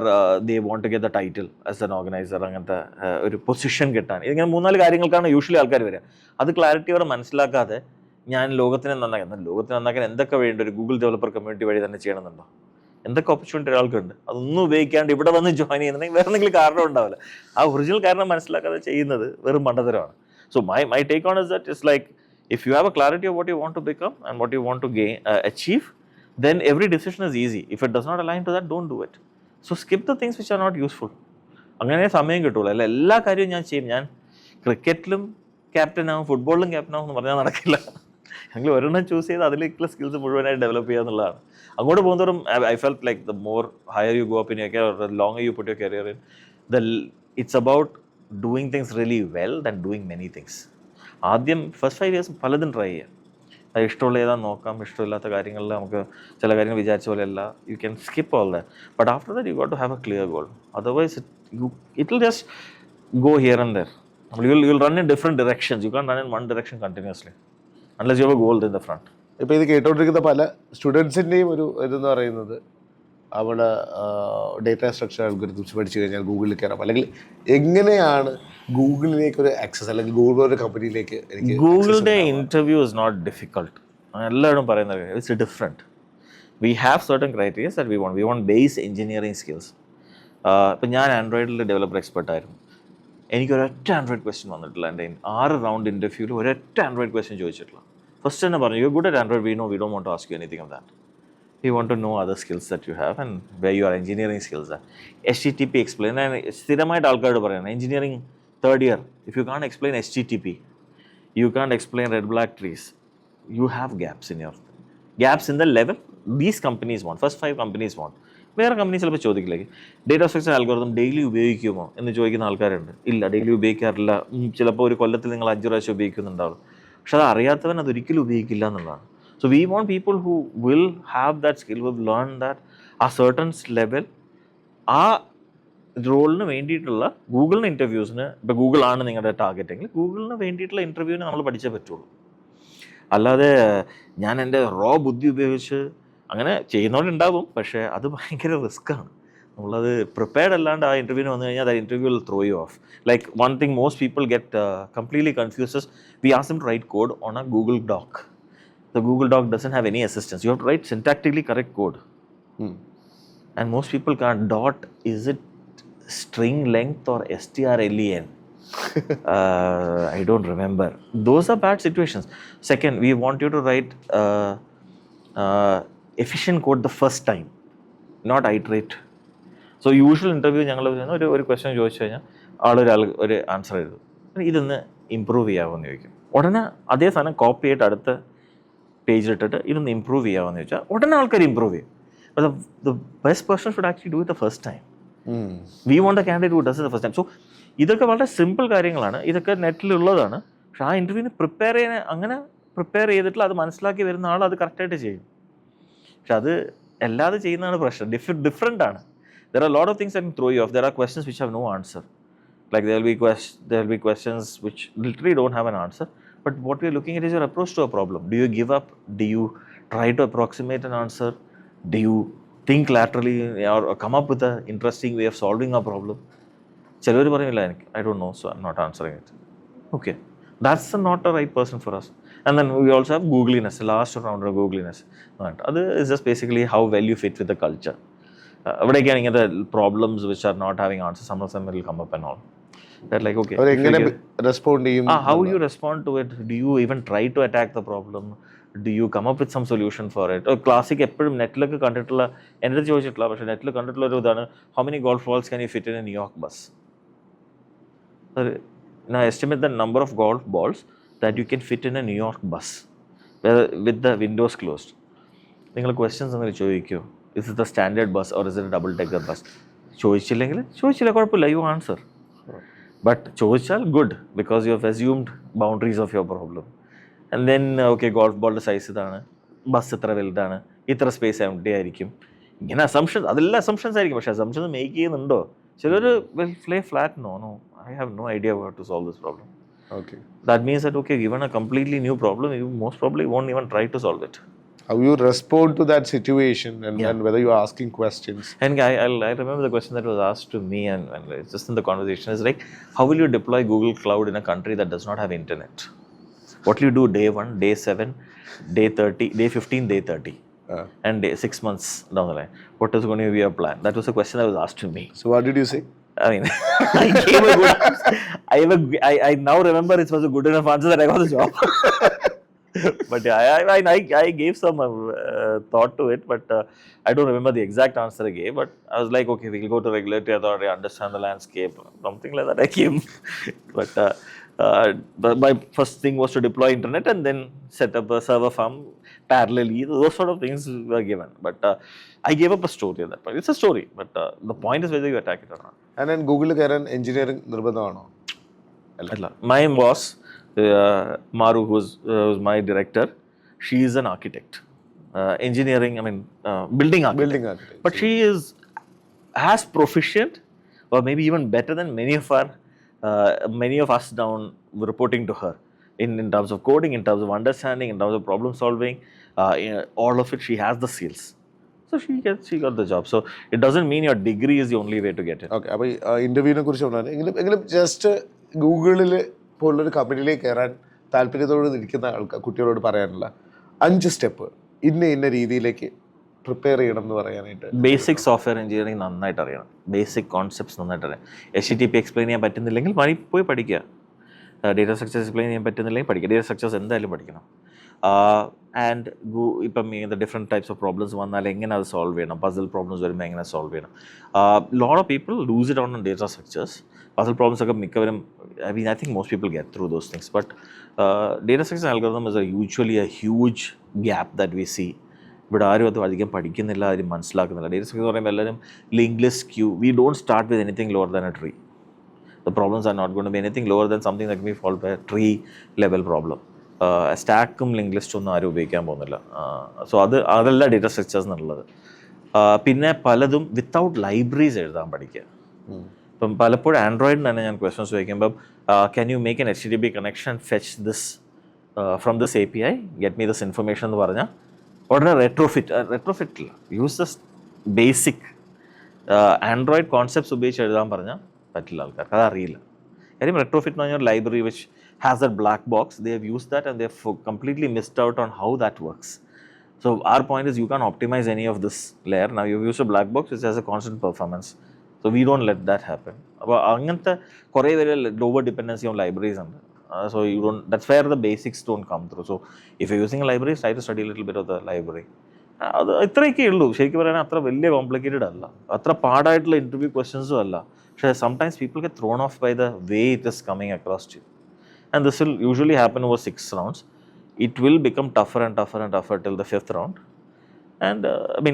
they want to get the title as an organizer, അങ്ങനത്തെ ഒരു position കിട്ടാൻ. ഇതിങ്ങനെ 3-4 കാര്യങ്ങൾക്കാണ് usually ആൾക്കാർ വരിക. അത് ക്ലാരിറ്റി അവരെ മനസ്സിലാക്കാതെ ഞാൻ ലോകത്തിനെ നന്നാക്കാൻ എന്തൊക്കെ വേണ്ട ഒരു ഗൂഗിൾ ഡെവലപ്പർ കമ്മ്യൂണിറ്റി വഴി തന്നെ ചെയ്യണമെന്നുണ്ടോ? എന്തൊക്കെ ഓപ്പർച്യൂണിറ്റി ഒരാൾക്കുണ്ട്. അതൊന്നും ഉപയോഗിക്കാണ്ട് ഇവിടെ വന്ന് ജോയിൻ ചെയ്യുന്നുണ്ടെങ്കിൽ വേറെ എന്തെങ്കിലും കാരണം ഉണ്ടാവില്ല. ആ ഒറിജിനൽ കാരണം മനസ്സിലാക്കാതെ ചെയ്യുന്നത് വെറും മണ്ടത്തരമാണ്. So my take on is that it's like if you have a clarity of what you want to become and what you want to achieve, then every decision is easy. If it does not align to that, don't do it. So skip the things which are not useful. അങ്ങനെ സമയം കിട്ടുള്ളൂ. അല്ല എല്ലാ കാര്യവും ഞാൻ ചെയ്യും. ഞാൻ ക്രിക്കറ്റിലും captain ആവും, ഫുട്ബോളിലും ക്യാപ്റ്റൻ ആവും എന്ന് പറഞ്ഞാൽ നടക്കില്ല. ഞങ്ങൾ ഒരെണ്ണം ചൂസ് ചെയ്ത് അതിലേക്കുള്ള സ്കിൽസ് മുഴുവനായിട്ട് ഡെവലപ്പ് ചെയ്യുക എന്നുള്ളതാണ്. അങ്ങോട്ട് പോകുന്നതോറും I felt like the more higher you go up in your career, the longer you put your career in, it's about doing things really well than doing many things. ആദ്യം first 5 years പലതും try ചെയ്യാം. അത് ഇഷ്ടമുള്ള ഏതാണെന്ന് നോക്കാം. ഇഷ്ടമില്ലാത്ത കാര്യങ്ങളിൽ നമുക്ക് ചില കാര്യങ്ങൾ വിചാരിച്ച പോലെയല്ല, you can skip all that. But after that you got to have a clear goal. Otherwise it will just go here and there. You'll run in different directions. You can't run in one direction continuously unless you have a goal in the front. ഇപ്പോൾ ഇത് കേട്ടോണ്ടിരിക്കുന്ന പല സ്റ്റുഡൻസിൻ്റെയും ഒരു ഇതെന്ന് പറയുന്നത് അവിടെ data structure കുറിച്ച് പഠിച്ചു കഴിഞ്ഞാൽ ഗൂഗിളിൽ കയറാം, അല്ലെങ്കിൽ എങ്ങനെയാണ് ഗൂഗിളിലേക്ക് ഒരു ആക്സസ്, അല്ലെങ്കിൽ ഗൂഗിൾ ഒരു കമ്പനിയിലേക്ക് എനിക്ക് ഗൂഗിളിൻ്റെ ഇൻ്റർവ്യൂ ഇസ് നോട്ട് ഡിഫിക്കൾട്ട്. എല്ലാവരും പറയുന്നത് it's different. We have certain criterias that we want base engineering skills. ഇപ്പം ഞാൻ ആൻഡ്രോയിഡിൽ ഡെവലപ്പർ എക്സ്പെർട്ടായിരുന്നു. എനിക്ക് ഒരൊറ്റ ആൻഡ്രോയിഡ് ക്വസ്റ്റ്യൻ വന്നിട്ടില്ല. എൻ്റെ 6 റൗണ്ട് ഇൻ്റർവ്യൂവിൽ ഒരൊറ്റ ആൻഡ്രോയിഡ് ക്വസ്റ്റ്യൻ ചോദിച്ചിട്ടില്ല. ഫസ്റ്റ് തന്നെ പറഞ്ഞു, you good at Android, we don't want to ask you anything of that. We want to know other skills that you have and way you are engineering skills. HTTP explain. സ്ഥിരമായിട്ട് ആൾക്കാരോട് പറയുന്നത് engineering 3rd year, if you can't explain HTTP, you can't explain red black trees, you have gaps in the level these companies want. First 5 companies want. വേറെ company ചിലപ്പോൾ ചോദിക്കില്ലേ, data structure algorithm daily ഉപയോഗിക്കുമോ എന്ന് ചോദിക്കുന്ന ആൾക്കാരുണ്ട്. ഇല്ല, daily ഉപയോഗിക്കാറില്ല. ചിലപ്പോൾ ഒരു കൊല്ലത്തിൽ നിങ്ങൾ 5 പ്രാവശ്യം ഉപയോഗിക്കുന്നുണ്ടാവും. പക്ഷെ അത് അറിയാത്തവൻ അതൊരിക്കലും ഉപയോഗിക്കില്ല എന്നുള്ളതാണ്. So we want people who will have that skill, will learn that a certain level. ആ റോളിന് വേണ്ടിയിട്ടുള്ള ഗൂഗിളിന് ഇൻ്റർവ്യൂസിന്, ഇപ്പോൾ ഗൂഗിളാണ് നിങ്ങളുടെ ടാർഗറ്റെങ്കിൽ ഗൂഗിളിന് വേണ്ടിയിട്ടുള്ള ഇൻ്റർവ്യൂവിന് നമ്മൾ പഠിച്ചേ പറ്റുള്ളൂ. അല്ലാതെ ഞാൻ എൻ്റെ റോ ബുദ്ധി ഉപയോഗിച്ച് അങ്ങനെ ചെയ്യുന്നവരുണ്ടാവും, പക്ഷേ അത് ഭയങ്കര റിസ്ക്കാണ്. നമ്മളത് പ്രിപ്പയർഡ് അല്ലാണ്ട് ആ ഇൻ്റർവ്യൂവിന് വന്നു കഴിഞ്ഞാൽ that interview will throw you off. Like one thing most people get completely confuses. We ask them to write code on a Google Doc. The Google Doc doesn't have any assistance. You have to write syntactically correct code. And most people can't. Dot, is it string length or strlen? I don't remember. Those are bad situations. Second, we want you to write efficient code the first time, not iterate. So usual interview ഞങ്ങൾ ഒരു question ചോദിച്ചു കഴിഞ്ഞാൽ ആളൊരാൾ ഒരു answer എഴുതും, ഇതൊന്ന് improve ചെയ്യാമെന്ന് ചോദിക്കും. ഉടനെ അതേ സാധനം കോപ്പി ആയിട്ട് അടുത്ത പേജിലിട്ടിട്ട് ഇതൊന്ന് ഇമ്പ്രൂവ് ചെയ്യാമെന്ന് ചോദിച്ചാൽ ഉടനെ ആൾക്കാർ ഇമ്പ്രൂവ് ചെയ്യും. The best person should actually do it the first time. We want a candidate who does it the first time. So ഇതൊക്കെ വളരെ സിമ്പിൾ കാര്യങ്ങളാണ്, ഇതൊക്കെ നെറ്റിലുള്ളതാണ്. പക്ഷെ ആ ഇൻ്റർവ്യൂവിന് അങ്ങനെ പ്രിപ്പയർ ചെയ്തിട്ടുള്ള അത് മനസ്സിലാക്കി വരുന്ന ആൾ അത് കറക്റ്റായിട്ട് ചെയ്യും. പക്ഷെ അത് അല്ലാതെ ചെയ്യുന്നതാണ് പ്രശ്നം. ഡിഫറെൻ്റ് ആണ്. There are a lot of things that can throw you off. There are questions which have no answer. Like there will be questions which literally don't have an answer. But what we are looking at is your approach to a problem. Do you give up? Do you try to approximate an answer? Do you think laterally or come up with an interesting way of solving a problem? ചിലവർ പറയുന്നില്ല, I don't know, so I'm not answering it. Okay, that's not the right person for us. And then we also have googliness, last round of googliness. That is just basically how well you fit with the culture. അവിടേക്കാണ് ഇങ്ങനത്തെ problems which are not having answers, some of them will come up and all. They're like, okay, respond ചെയ്യും. How you respond to it? Do you even try to attack the problem? Do you come up with some solution for it? Classic എപ്പോഴും നെറ്റിലൊക്കെ കണ്ടിട്ടുള്ള, എൻ്റെ അടുത്ത് ചോദിച്ചിട്ടില്ല, പക്ഷേ നെറ്റിൽ കണ്ടിട്ടുള്ള ഒരു ഇതാണ്, how many golf balls can you fit in a New York bus? Now estimate the number of golf balls that you can fit in a New York bus with the windows closed. നിങ്ങൾ questions അങ്ങനെ ചോദിക്കുമോ? Is it the standard bus or is it a double decker bus? ചോദിച്ചില്ല കുഴപ്പമില്ല, you answer. But ചോദിച്ചാൽ good, because you have assumed boundaries of your problem. And then okay, golf ball size ഇതാണ്, bus ഇത്ര വലുതാണ്, ഇത്ര space empty ആയിരിക്കും, ഇങ്ങനെ assumptions, അതെല്ലാം അസംഷൻസ് ആയിരിക്കും. പക്ഷേ അസംഷൻസ് മേക്ക് ചെയ്യുന്നുണ്ടോ? ചിലർ will play flat. No, I have no idea how to solve this problem. Okay. That means that okay, given a completely new problem, you most probably won't even try to solve it. How you respond to that situation and whether you are asking questions. And I remember the question that was asked to me and it's just in the conversation is like, how will you deploy Google Cloud in a country that does not have internet? What will you do day 1, day 7, day 30, day 15, day 30? And day 6 months down the line. What is going to be your plan? That was a question that was asked to me. So what did you say? I mean, I gave a good answer. I now remember it was a good enough answer that I got the job. But I gave some thought to it, but I don't remember the exact answer I gave. But I was like, okay, we'll go to regulatory authority, understand the landscape, something like that I gave. But But my first thing was to deploy internet and then set up a server farm parallelly. Those sort of things were given. But I gave up a story at that point. It's a story, but the point is whether you attack it or not. And ഗൂഗിളിൽ കയറാൻ engineering നിർബന്ധമാണോ? My boss, Maru, who's my director, she is an architect. Engineering, building architect. Building architect. But she is as proficient or maybe even better than many of us down reporting to her in terms of coding, in terms of understanding, in terms of problem solving, all of it. She has the skills, so she got the job. So it doesn't mean your degree is the only way to get it. Okay, അപ്പോൾ ഈ ഇൻ്റർവ്യൂവിനെ കുറിച്ച് പറഞ്ഞാൽ എങ്കിലും just ഗൂഗിളിൽ പോലുള്ളൊരു കമ്പനിയിലേക്ക് കയറാൻ താല്പര്യത്തോട് ഇരിക്കുന്ന കുട്ടികളോട് പറയാനുള്ള 5 സ്റ്റെപ്പ് ഇന്ന രീതിയിലേക്ക് പ്രിപ്പയർ ചെയ്യണം എന്ന് പറയാനായിട്ട്. ബേസിക് സോഫ്റ്റ്വെയർ എഞ്ചിനീയറിംഗ് നന്നായിട്ട് അറിയണം, ബേസിക് കോൺസെപ്റ്റ്സ് നന്നായിട്ട് അറിയാം. HTTP എക്സ്പ്ലെയിൻ ചെയ്യാൻ പറ്റുന്നില്ലെങ്കിൽ പോയി പഠിക്കുക. ഡേറ്റ സ്ട്രക്ചേഴ്സ് എക്സ്പ്ലെയിൻ ചെയ്യാൻ പറ്റുന്നില്ലെങ്കിൽ പഠിക്കുക. ഡേറ്റ സ്ട്രക്ചേഴ്സ് എന്തായാലും പഠിക്കണം. ആൻഡ് ഇപ്പം ഡിഫറെൻറ്റ് ടൈപ്സ് ഓഫ് പ്രോബ്ലംസ് വന്നാൽ എങ്ങനെ അത് സോൾവ് ചെയ്യണം, പസിൽ പ്രോബ്ലംസ് വരുമ്പോൾ എങ്ങനെ സോൾവ് ചെയ്യണം. Lot of people loose it on data structures. Puzzle problems ഒക്കെ മിക്കവരും I think most people get through those things. But data structure algorithm is usually a huge gap that we see. ഇവിടെ ആരും അത് അധികം പഠിക്കുന്നില്ല, ആരും മനസ്സിലാക്കുന്നില്ല. ഡേറ്റ സ്ട്രക്ചർ എന്ന് പറയുമ്പോൾ എല്ലാവരും link list, queue. We don't start with anything lower than a tree. The problems are not going to be anything lower than something that can be solved by a tree level problem. സ്റ്റാക്കും link list ഒന്നും ആരും ഉപയോഗിക്കാൻ പോകുന്നില്ല. So അതല്ല data structures എന്നുള്ളത്. പിന്നെ പലതും without libraries എഴുതാൻ പഠിക്കുക. ഇപ്പം പലപ്പോഴും ആൻഡ്രോയിഡിന് തന്നെ ഞാൻ ക്വസ്റ്റ്യൻസ് ചോദിക്കുമ്പം can you make an HTTP connection, fetch this from this API, get me this information എന്ന് പറഞ്ഞാൽ ഉടനെ റെട്രോഫിറ്റില്ല. Use the basic Android concepts ഉപയോഗിച്ച് എഴുതാൻ പറഞ്ഞാൽ പറ്റില്ല ആൾക്കാർക്ക്, അതറിയില്ല. കാര്യം റെട്രോഫിറ്റ് എന്ന് പറഞ്ഞാൽ library which has the black box. They have use that and they have completely missed out on how that works. So our point is you can't optimize any of this layer. Now you've used a black box which has a constant performance. So we don't let that happen. അപ്പോൾ അങ്ങനത്തെ കുറേ പേര് lower dependency on libraries ഉണ്ട്. So you don't, that's where the basics don't come through. So if you're using a library, try to study a little bit of the library. അത് ഇത്രയൊക്കെ ഉള്ളൂ. ശരിക്കും പറയാൻ അത്ര വലിയ കോംപ്ലിക്കേറ്റഡ് അല്ല, അത്ര പാടായിട്ടുള്ള ഇൻ്റർവ്യൂ ക്വസ്റ്റ്യൻസും അല്ല. പക്ഷേ sometimes people get thrown off by the way it is coming across to. And this will usually happen over 6 rounds. It will become tougher and tougher and tougher till the 5th round. And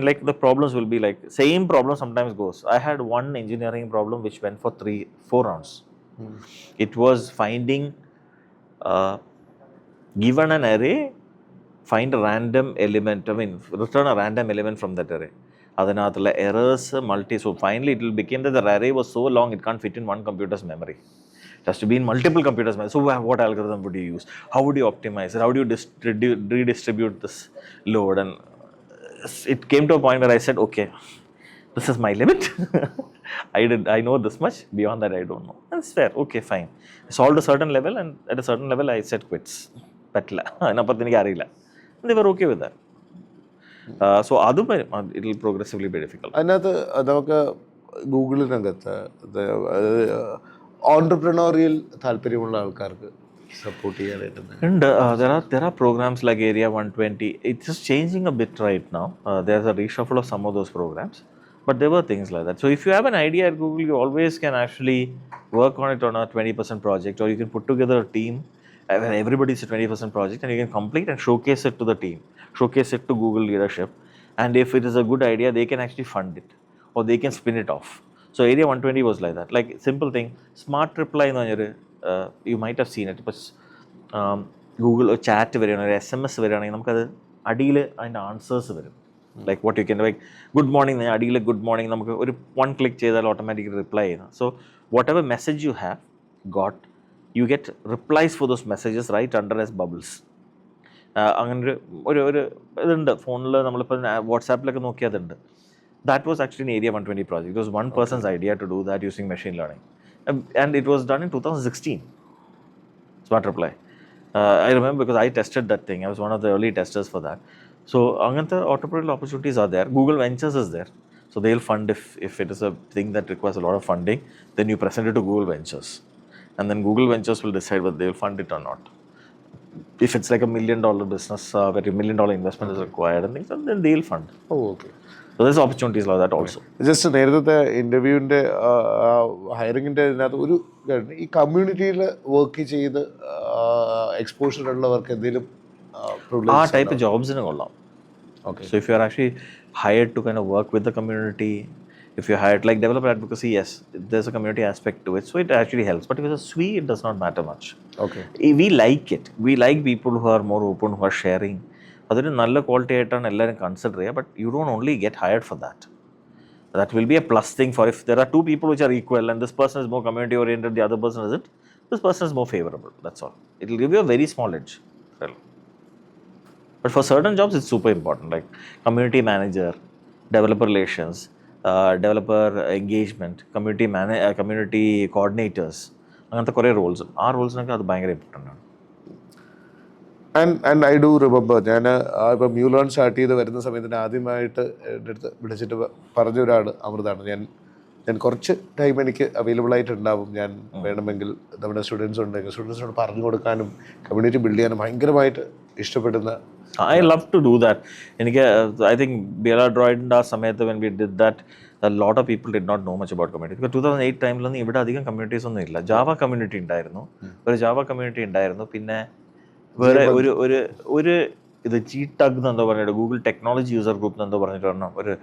like the problems will be like, same problem sometimes goes. I had one engineering problem which went for 4 rounds. It was finding, given an array, find a random element, return a random element from that array. Adanathala errors, so finally it will become that the array was so long it can't fit in one computer's memory. It has to be in multiple computers. So what algorithm would you use? How would you optimize it? How do you redistribute this load? And it came to a point where I said, okay, this is my limit. I know this much. Beyond that, I don't know. That's fair. Okay, fine. I solved a certain level, and at a certain level, I said quits. They were okay with that. So it will progressively be difficult. അതിനകത്ത് നമുക്ക് ഗൂഗിളിനകത്ത് ഓൺടർപ്രണോറിയൽ താല്പര്യമുള്ള ആൾക്കാർക്ക് support ചെയ്യാനായിട്ട് there are programs like Area 120. It's just changing a bit right now. There's a reshuffle of some of those programs, but there were things like that. So if you have an idea at Google, you always can actually work on it on a 20% project, or you can put together a team where everybody's a 20% project, and you can complete and showcase it to the team, showcase it to Google leadership, and if it is a good idea, they can actually fund it, or they can spin it off. So Area 120 was like that. Like simple thing, smart reply എന്ന് പറഞ്ഞൊരു you might have seen it. ഇപ്പോൾ Google chat വരികയാണെങ്കിൽ ഒരു SMS വരികയാണെങ്കിൽ നമുക്കത് അടിയിൽ അതിൻ്റെ answers വരും. Like what you can like good morning, അടിയിൽ ഗുഡ് മോർണിംഗ് നമുക്ക് ഒരു 1 ക്ലിക്ക് ചെയ്താൽ ഓട്ടോമാറ്റിക്കലി റിപ്ലൈ ചെയ്യുന്നത്. So whatever message you have got, you get replies for those messages right under as bubbles. അങ്ങനെ ഒരു ഇതുണ്ട് ഫോണിൽ, നമ്മളിപ്പോൾ വാട്സാപ്പിലൊക്കെ നോക്കിയാൽ അതുണ്ട്. That was actually an Area 120 project. It was one person's idea to do that using machine learning. And it was done in 2016. Smart reply. I remember because I tested that thing. I was one of the early testers for that. So, angantha entrepreneurial opportunities are there. Google Ventures is there. So, they'll fund if it is a thing that requires a lot of funding, then you present it to Google Ventures. And then Google Ventures will decide whether they'll fund it or not. If it's like $1 million business where $1 million investment is required and things, then they'll fund. Oh, okay. So there's opportunities like that also. Just നേരത്തെ ഇൻ്റർവ്യൂവിൻ്റെ ഹയറിങ്ങിൻ്റെ ഇതിനകത്ത് ഒരു കാര്യം, ഈ കമ്മ്യൂണിറ്റിയിൽ work ചെയ്ത് exposure ഉള്ളവർക്ക് എന്തെങ്കിലും ആ ടൈപ്പ് ജോബ്സിന് കൊള്ളാം. Okay. So if you're actually hired to kind of work with the community, if you're hired like developer advocacy, yes, there's a community aspect to it, so it actually helps. But if it's a SWE, it does not matter much. Okay. We like it. We like people who are more open, who are sharing. അതൊരു നല്ല quality ആയിട്ടാണ് എല്ലാവരും consider ചെയ്യുക. But you don't only get hired for that. That will be a plus thing for if there are two people which are equal and this person is more community oriented, the other person isn't, this person is more favorable. That's all. It will give you a very small edge. Well, but for certain jobs, it's super important, like community manager, developer relations, developer engagement, community coordinators. അങ്ങനത്തെ കുറേ Rolls, ആ റോൾസിനൊക്കെ അത് ഭയങ്കര important ആണ്. And I do remember, ഞാൻ ഇപ്പം മ്യൂലേൺ start ചെയ്ത് വരുന്ന സമയത്തിന് ആദ്യമായിട്ട് എൻ്റെ അടുത്ത് വിളിച്ചിട്ട് പറഞ്ഞ ഒരാൾ അമൃതാണ്. ഞാൻ കുറച്ച് ടൈം എനിക്ക് അവൈലബിൾ ആയിട്ടുണ്ടാവും, ഞാൻ വേണമെങ്കിൽ നമ്മുടെ സ്റ്റുഡൻസ് ഉണ്ടെങ്കിൽ സ്റ്റുഡൻസിനോട് പറഞ്ഞു കൊടുക്കാനും കമ്മ്യൂണിറ്റി ബിൽഡ് ചെയ്യാനും ഭയങ്കരമായിട്ട് ഇഷ്ടപ്പെടുന്ന. I love to do that. I think BLR Droidൻ്റെ ആ സമയത്ത് when we did that, a lot of people did not know much about community. Because 2008 ടൈമിലൊന്നും ഇവിടെ അധികം കമ്മ്യൂണിറ്റീസ് ഒന്നും ഇല്ല. ജാവ കമ്മ്യൂണിറ്റി ഉണ്ടായിരുന്നു, ഒരു ജാവ കമ്മ്യൂണിറ്റി ഉണ്ടായിരുന്നു, പിന്നെ വേറെ ഒരു ഇത് GTUG എന്നെന്തോ പറഞ്ഞിട്ട് ഗൂഗിൾ ടെക്നോളജി യൂസർ ഗ്രൂപ്പ് എന്നെന്തോ പറഞ്ഞിട്ട് പറഞ്ഞു ഒരു.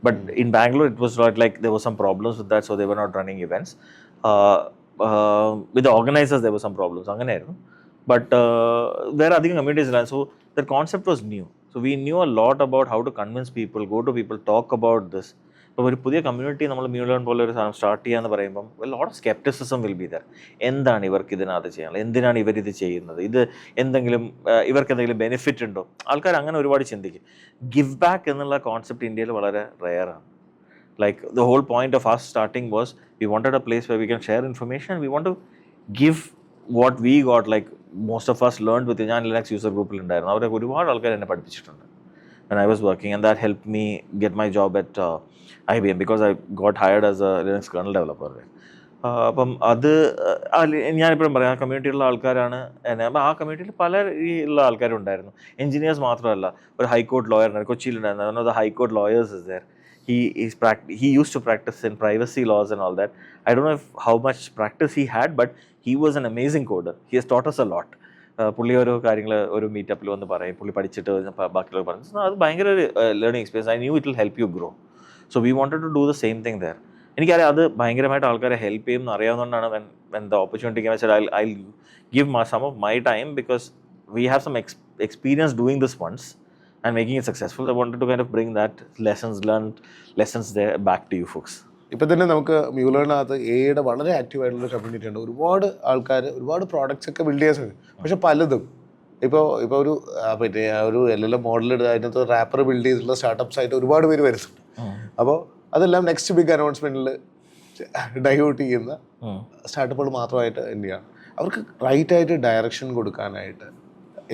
But in Bangalore it was not like there was some problems with that, so they were not running events. With the organizers there were some problems, അങ്ങനെയായിരുന്നു. But വേറെ അധികം communities ഇല്ല. So the concept was new. So we knew a lot about how to convince people, go to people, talk about this. ഇപ്പോൾ ഒരു പുതിയ community നമ്മൾ മ്യൂലേൺ പോലെ ഒരു സാധനം സ്റ്റാർട്ട് ചെയ്യാന്ന് പറയുമ്പം lot of scepticism will be there. എന്താണ് ഇവർക്ക് ഇതിനകത്ത് ചെയ്യാനുള്ളത്, എന്തിനാണ് ഇവരിത് ചെയ്യുന്നത്, ഇത് എന്തെങ്കിലും ഇവർക്ക് എന്തെങ്കിലും ബെനിഫിറ്റ് ഉണ്ടോ, ആൾക്കാർ അങ്ങനെ ഒരുപാട് ചിന്തിക്കും. ഗിവ് ബാക്ക് എന്നുള്ള കോൺസെപ്റ്റ് ഇന്ത്യയിൽ വളരെ റെയറാണ്. Like the whole point of us starting was we wanted a place where we can share information, we want to give what we got. Like most of us learned with ഞാൻ Linux user ഗ്രൂപ്പിൽ ഉണ്ടായിരുന്നു, അവരെ ഒരുപാട് ആൾക്കാർ എന്നെ പഠിപ്പിച്ചിട്ടുണ്ട് when I was working, and that helped me get my job at IBM because I got hired as a Linux kernel developer. അപ്പം അത് ഞാനിപ്പോഴും പറയാം, ആ കമ്മ്യൂണിറ്റിയിലുള്ള ആൾക്കാരാണ് എന്നെ. അപ്പം ആ കമ്മ്യൂണിറ്റിയിൽ പല ഉള്ള ആൾക്കാരുണ്ടായിരുന്നു, എഞ്ചിനീയേഴ്സ് മാത്രമല്ല. ഒരു ഹൈക്കോർട്ട് ലോയർ ഉണ്ടായിരുന്നു, കൊച്ചിയിലുണ്ടായിരുന്നു. one of the high court lawyers is there. He used to practice in privacy laws and all that. I don't know how much practice he had, but he was an amazing coder. He has taught us a lot. പുള്ളി ഓരോ കാര്യങ്ങൾ ഒരു മീറ്റപ്പിൽ വന്ന് പറയും, പുള്ളി പഠിച്ചിട്ട് ബാക്കിയുള്ള പറഞ്ഞു. അത് ഭയങ്കര ഒരു learning experience. I knew it will help you grow. So we wanted to do the same thing there. എനിക്കറിയാം അത് ഭയങ്കരമായിട്ട് ആൾക്കാരെ ഹെൽപ്പ് ചെയ്യും എന്ന് അറിയാവുന്നതുകൊണ്ടാണ് when the opportunity came, I said I'll give some of my time because we have some experience doing this once and making it successful. I wanted to kind of bring that lessons there back to you folks. ഇപ്പം തന്നെ നമുക്ക് മ്യൂലേണിനകത്ത് എയുടെ വളരെ ആക്റ്റീവായിട്ടുള്ള community ഉണ്ട്. ഒരുപാട് ആൾക്കാർ ഒരുപാട് products ഒക്കെ ബിൽഡ് ചെയ്യാൻ ശ്രമിക്കും. പക്ഷെ പലതും ഇപ്പോൾ ഒരു പിന്നെ ഒരു LLM മോഡൽ എടുത്ത് അതിനകത്ത് റാപ്പർ ബിൽഡ് ചെയ്തിട്ടുള്ള സ്റ്റാർട്ടപ്സ് ആയിട്ട് ഒരുപാട് പേര് വരുന്നുണ്ട്. അപ്പോൾ അതെല്ലാം നെക്സ്റ്റ് ബിഗ് അനൗൺസ്മെൻറ്റിൽ ഡൈവേർട്ട് ചെയ്യുന്ന സ്റ്റാർട്ടപ്പുകൾ മാത്രമായിട്ട് തന്നെയാണ്. അവർക്ക് റൈറ്റായിട്ട് ഡയറക്ഷൻ കൊടുക്കാനായിട്ട്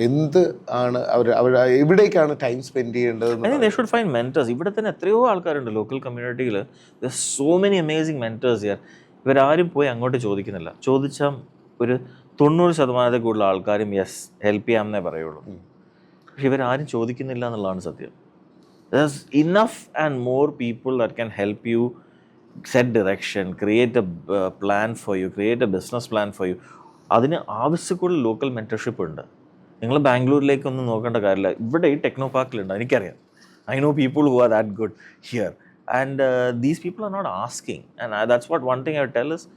എന്ത് ആണ് അവർ എവിടേക്കാണ് ടൈം സ്പെൻഡ് ചെയ്യേണ്ടത്? They should find mentors. ഇവിടെ തന്നെ എത്രയോ ആൾക്കാരുണ്ട് ലോക്കൽ കമ്മ്യൂണിറ്റിയിൽ. There's so many amazing mentors here. ഇവരാരും പോയി അങ്ങോട്ട് ചോദിക്കുന്നില്ല. ചോദിച്ചാൽ ഒരു 90% കൂടുതൽ ആൾക്കാരും യെസ് ഹെൽപ്പ് ചെയ്യാമെന്നേ പറയുള്ളൂ. പക്ഷെ ഇവരാരും ചോദിക്കുന്നില്ല എന്നുള്ളതാണ് സത്യം. There's enough and more people that can help you set direction, create a plan for you, create a business plan for you. അതിന് ആവശ്യമുള്ള ലോക്കൽ മെൻറ്റർഷിപ്പ് ഉണ്ട്. നിങ്ങൾ ബാംഗ്ലൂരിലേക്കൊന്നും നോക്കേണ്ട കാര്യമില്ല. ഇവിടെ ഈ ടെക്നോ പാർക്കിലുണ്ട്, എനിക്കറിയാം. I know people who are that good here and these people are not asking. And that's what one thing I tell is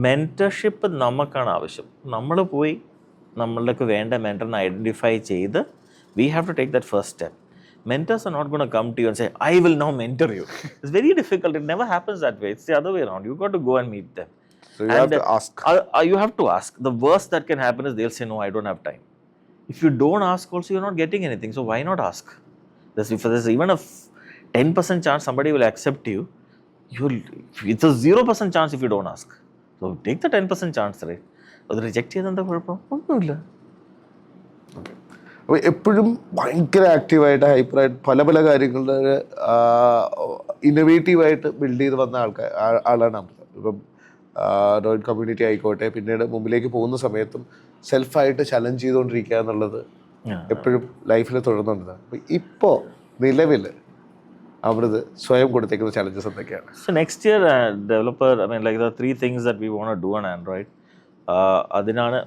mentorship നമുക്കാണ് ആവശ്യം. നമ്മൾ പോയി നമ്മൾക്ക് വേണ്ട മെൻറ്ററിനെ ഐഡൻറ്റിഫൈ ചെയ്ത് we have to take that first step. Mentors are not going to come to you and say, I will now mentor you. It's very difficult. It never happens that way. It's the other way around. You've got to go and meet them. So you have to ask. You have to ask. The worst that can happen is they'll say, no, I don't have time. If you don't ask also, you're not getting anything. So why not ask? If there's even a 10% chance somebody will accept you, it's a 0% chance if you don't ask. So take the 10% chance, right? അത് reject ചെയ്തെന്താ കുഴപ്പം? ഒന്നുമില്ല. അപ്പോൾ എപ്പോഴും ഭയങ്കര ആക്റ്റീവായിട്ട് ഹൈപ്പറായിട്ട് പല കാര്യങ്ങളുടെ ഇന്നോവേറ്റീവായിട്ട് build ചെയ്ത് വന്ന ആളാണ് അമൃത. ഇപ്പം ഡോയിഡ് കമ്മ്യൂണിറ്റി ആയിക്കോട്ടെ, പിന്നീട് മുമ്പിലേക്ക് പോകുന്ന സമയത്തും സെൽഫായിട്ട് ചലഞ്ച് ചെയ്തുകൊണ്ടിരിക്കുക എന്നുള്ളത് എപ്പോഴും ലൈഫിൽ തുടർന്നുണ്ട്. അപ്പോൾ ഇപ്പോൾ നിലവിൽ അവിടുന്ന് സ്വയം കൊടുത്തേക്കുന്ന ചലഞ്ചസ് എന്തൊക്കെയാണ്? So next year, developer, I mean, like the three things that we want to do on Android. Adinana,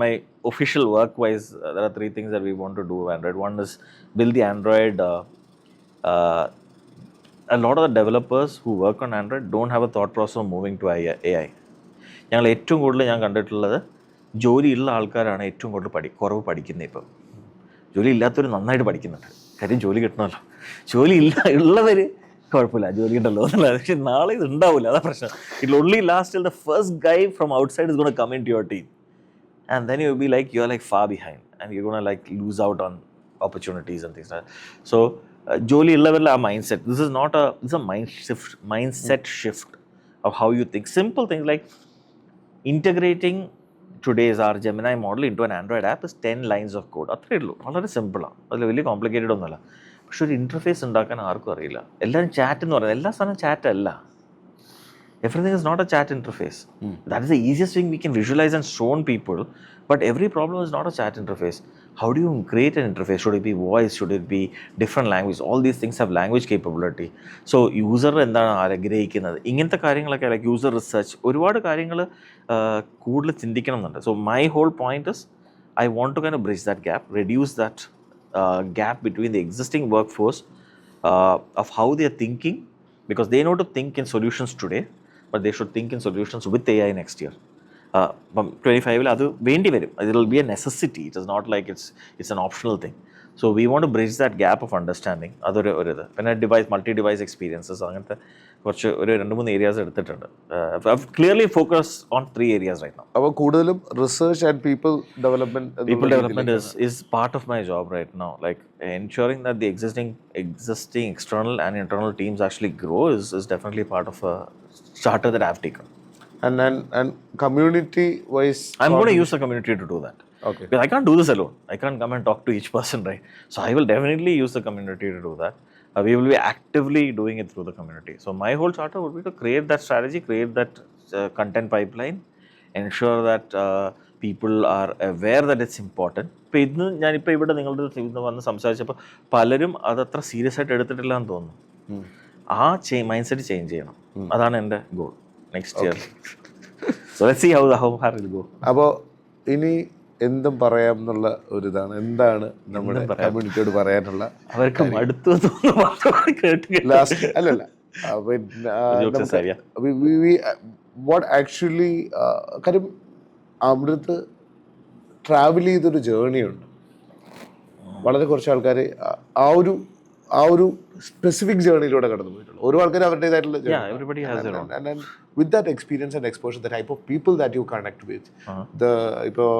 my official work-wise, there are three things that we want to do on Android. One is build the Android. A lot of the developers who work on Android don't have a thought process of moving to AI. ഞങ്ങൾ ഏറ്റവും കൂടുതൽ ഞാൻ കണ്ടിട്ടുള്ളത് ജോലിയുള്ള ആൾക്കാരാണ് ഏറ്റവും കൂടുതൽ കുറവ് പഠിക്കുന്നത്. ഇപ്പം ജോലി ഇല്ലാത്തവർ നന്നായിട്ട് പഠിക്കുന്നുണ്ട്. കാര്യം ജോലി കിട്ടണമല്ലോ. ജോലി ഉള്ളവർ കുഴപ്പമില്ല, ജോലി ഉണ്ടല്ലോ എന്നുള്ളത്. പക്ഷെ നാളെ ഇത് ഉണ്ടാവില്ല, അതാ പ്രശ്നം. It only last till the first guy from outside is going to come into your team, and then you'll be like, you're like far behind and you're going to like lose out on opportunities and things like that. So jolly level our mindset, this is not a, this is a mindset shift of how you think. Simple things like integrating today's our Gemini model into an Android app is 10 lines of code. അത്രേ ഉള്ളൂ, വളരെ സിമ്പിളാണ്, അതിൽ വലിയ complicated ഒന്നുമല്ല. പക്ഷെ ഒരു interface ഉണ്ടാക്കാൻ ആർക്കും അറിയില്ല. എല്ലാവരും ചാറ്റ് എന്ന് പറയുന്നത് എല്ലാ സാധനവും ചാറ്റ് അല്ല. Everything is not a chat interface. That is the easiest thing we can visualize and show people. But every problem is not a chat interface. How do you create an interface? Should it be voice? Should it be different language? All these things have language capability. So user എന്താണ് ആഗ്രഹിക്കുന്നത്, ഇങ്ങനത്തെ കാര്യങ്ങളൊക്കെ like user research ഒരുപാട് കാര്യങ്ങൾ കൂടുതൽ ചിന്തിക്കണം എന്നുണ്ട്. So my whole point is I want to kind of bridge that gap, reduce that gap between the existing workforce of how they are thinking, because they know to think in solutions today, but they should think in solutions with AI next year. 25 അത് വേണ്ടി വരും, it will be a necessity. It is not like it's an optional thing. So we want to bridge that gap of understanding. അതൊരു ഇത് പിന്നെ multi device experiences അങ്ങനത്തെ കുറച്ച് ഒരു 2-3 areas എടുത്തിട്ടുണ്ട്. Clearly focus on 3 areas right now. അപ്പോൾ കൂടുതലും research and people development is part of my job right now, like ensuring that the existing external and internal teams actually grow is definitely part of a charter that I have taken. And community wise, I'm going to use the community to do that. Okay. Because I can't do this alone. I can't come and talk to each person, right? So I will definitely use the community to do that. We will be actively doing it through the community. So my whole charter would be to create that strategy, create that content pipeline, ensure that people are aware that it's important. ഇപ്പോൾ ഇന്ന് ഞാനിപ്പോൾ ഇവിടെ നിങ്ങളുടെ വന്ന് സംസാരിച്ചപ്പോൾ പലരും അതത്ര serious ആയിട്ട് എടുത്തിട്ടില്ല എന്ന് തോന്നുന്നു. ആ മൈൻഡ് സെറ്റ് ചേഞ്ച് ചെയ്യണം, അതാണ് എൻ്റെ goal next year. So let's see how far it go. അപ്പോൾ ഇനി എന്തും പറയാം എന്നുള്ള ഒരിതാണ്. എന്താണ് നമ്മുടെ കമ്മ്യൂണിറ്റിയോട് പറയാനുള്ള? അവർക്ക് മടുത്തു ലാസ്റ്റ് അല്ലല്ല വാട്ട് ആക്ച്വലി കാര്യം അമൃത് ട്രാവൽ ചെയ്തൊരു ജേർണി ഉണ്ട്. വളരെ കുറച്ച് ആൾക്കാർ ആ ഒരു സ്പെസിഫിക് ജേർണിയിലൂടെ കടന്നു പോയിട്ടുള്ളൂ. ഓരോ ആൾക്കാർ അവരുടേതായിട്ടുള്ള with that experience and exposure, the type of people that you connect with, ഇപ്പോൾ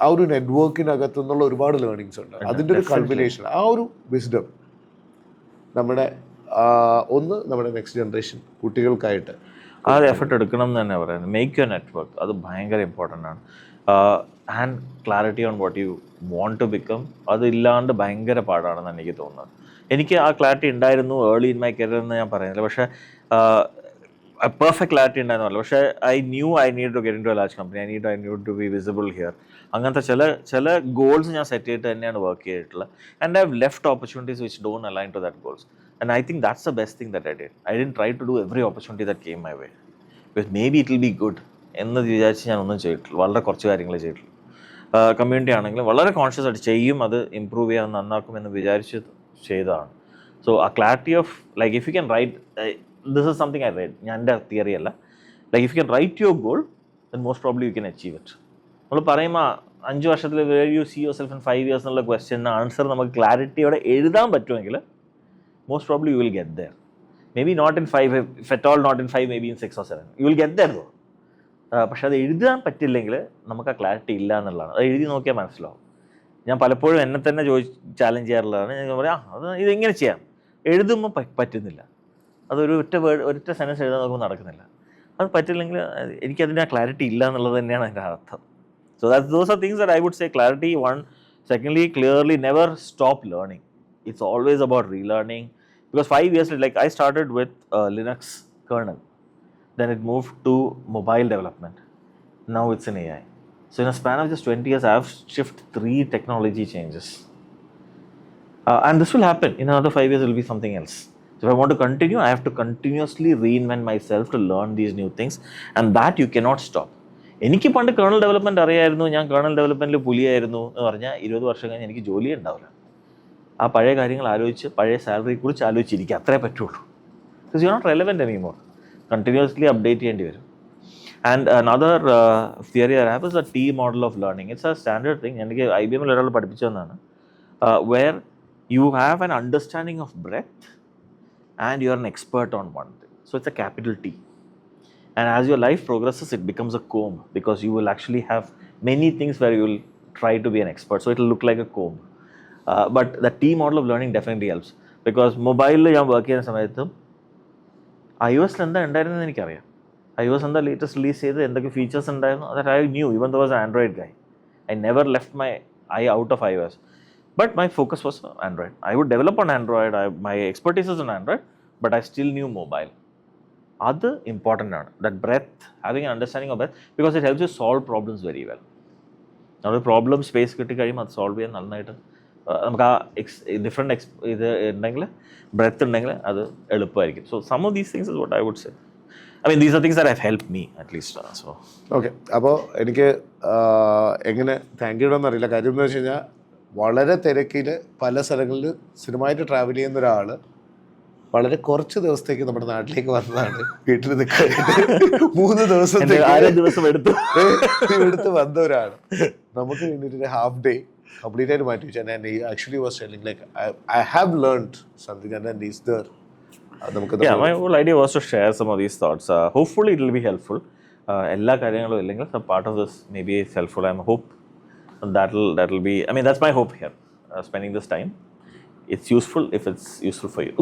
ആ ഒരു നെറ്റ്വർക്കിനകത്തു നിന്നുള്ള ഒരുപാട് ലേണിങ്സ് ഉണ്ട്. അതിൻ്റെ ഒരു കൾമിനേഷൻ, ആ ഒരു വിസ്ഡം നമ്മുടെ നമ്മുടെ നെക്സ്റ്റ് ജനറേഷൻ കുട്ടികൾക്കായിട്ട് ആ എഫർട്ട് എടുക്കണം എന്ന് തന്നെ പറയുന്നത്. മേക്ക് യുവർ നെറ്റ്വർക്ക്, അത് ഭയങ്കര ഇമ്പോർട്ടൻ്റ് ആണ്. And clarity on what you want to become, അതില്ലാണ്ട് ഭയങ്കര പാടാണെന്ന് എനിക്ക് തോന്നുന്നത്. എനിക്ക് ആ ക്ലാരിറ്റി ഉണ്ടായിരുന്നു ഏർലി ഇൻ മൈ കരിയർ എന്ന് ഞാൻ പറയുന്നില്ല, പക്ഷേ പെർഫെക്റ്റ് ക്ലാരിറ്റി ഉണ്ടായിരുന്നല്ലോ. പക്ഷേ I need to get into a large company, I need to be visible here. അങ്ങനത്തെ ചില ഗോൾസ് ഞാൻ സെറ്റ് ചെയ്തിട്ട് തന്നെയാണ് വർക്ക് ചെയ്തിട്ടുള്ളത്. And I have left opportunities which don't align to that goals. And I think that's the best thing that I did. I didn't try to do every opportunity that came my way, because maybe it will be good എന്ന് വിചാരിച്ച് ഞാനൊന്നും ചെയ്തിട്ടില്ല. വളരെ കുറച്ച് കാര്യങ്ങൾ ചെയ്തിട്ടുള്ളൂ. Community ആണെങ്കിലും വളരെ കോൺഷ്യസ് ആയിട്ട് ചെയ്യും, അത് ഇമ്പ്രൂവ് ചെയ്യാൻ നന്നാക്കുമെന്ന് വിചാരിച്ച് ചെയ്തതാണ്. സോ ആ clarity of like if you can write, this is something I ride, ഞാൻ എൻ്റെ തിയറി അല്ല, like if you can write your goal then most probably you can achieve it. നമ്മൾ പറയുമ്പോൾ 5 വർഷത്തിൽ where you see yourself in 5 years എന്നുള്ള ക്വസ്റ്റ്യൻ്റെ answer നമുക്ക് ക്ലാരിറ്റിയോടെ എഴുതാൻ പറ്റുമെങ്കിൽ most probably you will get there. Maybe not in 5, if at all not in 5, may be in 6 or 7 you will get there though. പക്ഷെ അത് എഴുതാൻ പറ്റില്ലെങ്കിൽ നമുക്ക് ആ ക്ലാരിറ്റി ഇല്ല എന്നുള്ളതാണ്. അത് എഴുതി നോക്കിയാൽ മനസ്സിലാവും. ഞാൻ പലപ്പോഴും എന്നെ തന്നെ ചാലഞ്ച് ചെയ്യാറുള്ളതാണ്. ഞാൻ പറയാം അത് ഇതെങ്ങനെ ചെയ്യാം, എഴുതുമ്പോൾ പറ്റുന്നില്ല, അതൊരു ഒറ്റ സെൻറ്റൻസ് എഴുതാൻ നോക്കുമ്പോൾ നടക്കുന്നില്ല. അത് പറ്റില്ലെങ്കിൽ എനിക്കതിൻ്റെ ആ ക്ലാരിറ്റി ഇല്ല എന്നുള്ളത് തന്നെയാണ് അതിൻ്റെ അർത്ഥം. So those are things that I would say clarity one. Secondly, clearly never stop learning. It's always about relearning, because 5 years like I started with Linux kernel, then it moved to mobile development, now it's in AI. So in a span of just 20 years I have shifted 3 technology changes. And this will happen. In another 5 years, it will be something else. So if I want to continue, I have to continuously reinvent myself to learn these new things. And that you cannot stop. എനിക്ക് പണ്ട് colonel development അറിയായിരുന്നു, ഞാൻ colonel ഡെവലപ്മെൻറ്റിൽ പുലിയായിരുന്നു എന്ന് പറഞ്ഞാൽ 20 വർഷം കഴിഞ്ഞ് എനിക്ക് ജോലിയേ ഉണ്ടാവില്ല. ആ പഴയ കാര്യങ്ങൾ ആലോചിച്ച് പഴയ സാലറിയെക്കുറിച്ച് ആലോചിച്ചിരിക്കുക, അത്രേ പറ്റുള്ളൂ. Because you are not relevant anymore. Continuously update ചെയ്യേണ്ടി വരും. And another theory I have is a T model of learning. It's a standard thing. എനിക്ക് IBM ഒരാൾ പഠിപ്പിച്ചു തന്നതാണ്. Where you have an understanding of breadth and you are an expert on one thing. So it's a capital T. And as your life progresses, it becomes a comb, because you will actually have many things where you will try to be an expert. So it will look like a comb. But the T model of learning definitely helps. Because mobile ഞാൻ work ചെയ്യുന്ന സമയത്ത് iOS എന്താ ഉണ്ടായിരുന്നത് എനിക്കറിയാം. iOS എന്താ latest release ചെയ്ത് എന്തൊക്കെ features ഉണ്ടായിരുന്നു, that I knew even though I was an Android guy. I never left my eye out of iOS. But my focus was Android. I would develop on Android. My expertise is on Android, but I still knew mobile. That's important. That breadth, having an understanding of breadth, because it helps you solve problems very well. Now, the problem space critically must solve it. Different breadth so some of these things is what I would say. I mean, these are things that have helped me at least. So okay, അപ്പോൾ എനിക്ക് എങ്ങനെ thank you എന്നറിയില്ല. കാര്യം എന്ന് വെച്ച് കഴിഞ്ഞാൽ വളരെ തിരക്കിൽ പല സ്ഥലങ്ങളിൽ സ്ഥിരമായിട്ട് ട്രാവൽ ചെയ്യുന്ന ഒരാൾ വളരെ കുറച്ച് ദിവസത്തേക്ക് നമ്മുടെ നാട്ടിലേക്ക് വന്നതാണ്. വീട്ടിൽ നിൽക്കാനായിട്ട് 3 ദിവസം എടുത്ത് വന്ന ഒരാൾ നമുക്ക് വേണ്ടിയിട്ട് ഒരു ഹാഫ് ഡേ കംപ്ലീറ്റ് ആയിട്ട് മാറ്റി വെച്ചു. And actually was telling like I have learned something and is there. my whole idea was to share some of these thoughts. Hopefully it will be helpful. എല്ലാ കാര്യങ്ങളും ഇല്ലെങ്കിൽ some part of this maybe is helpful. I hope that'll be, I mean, that's my hope here, spending this time. It's useful if it's useful for you.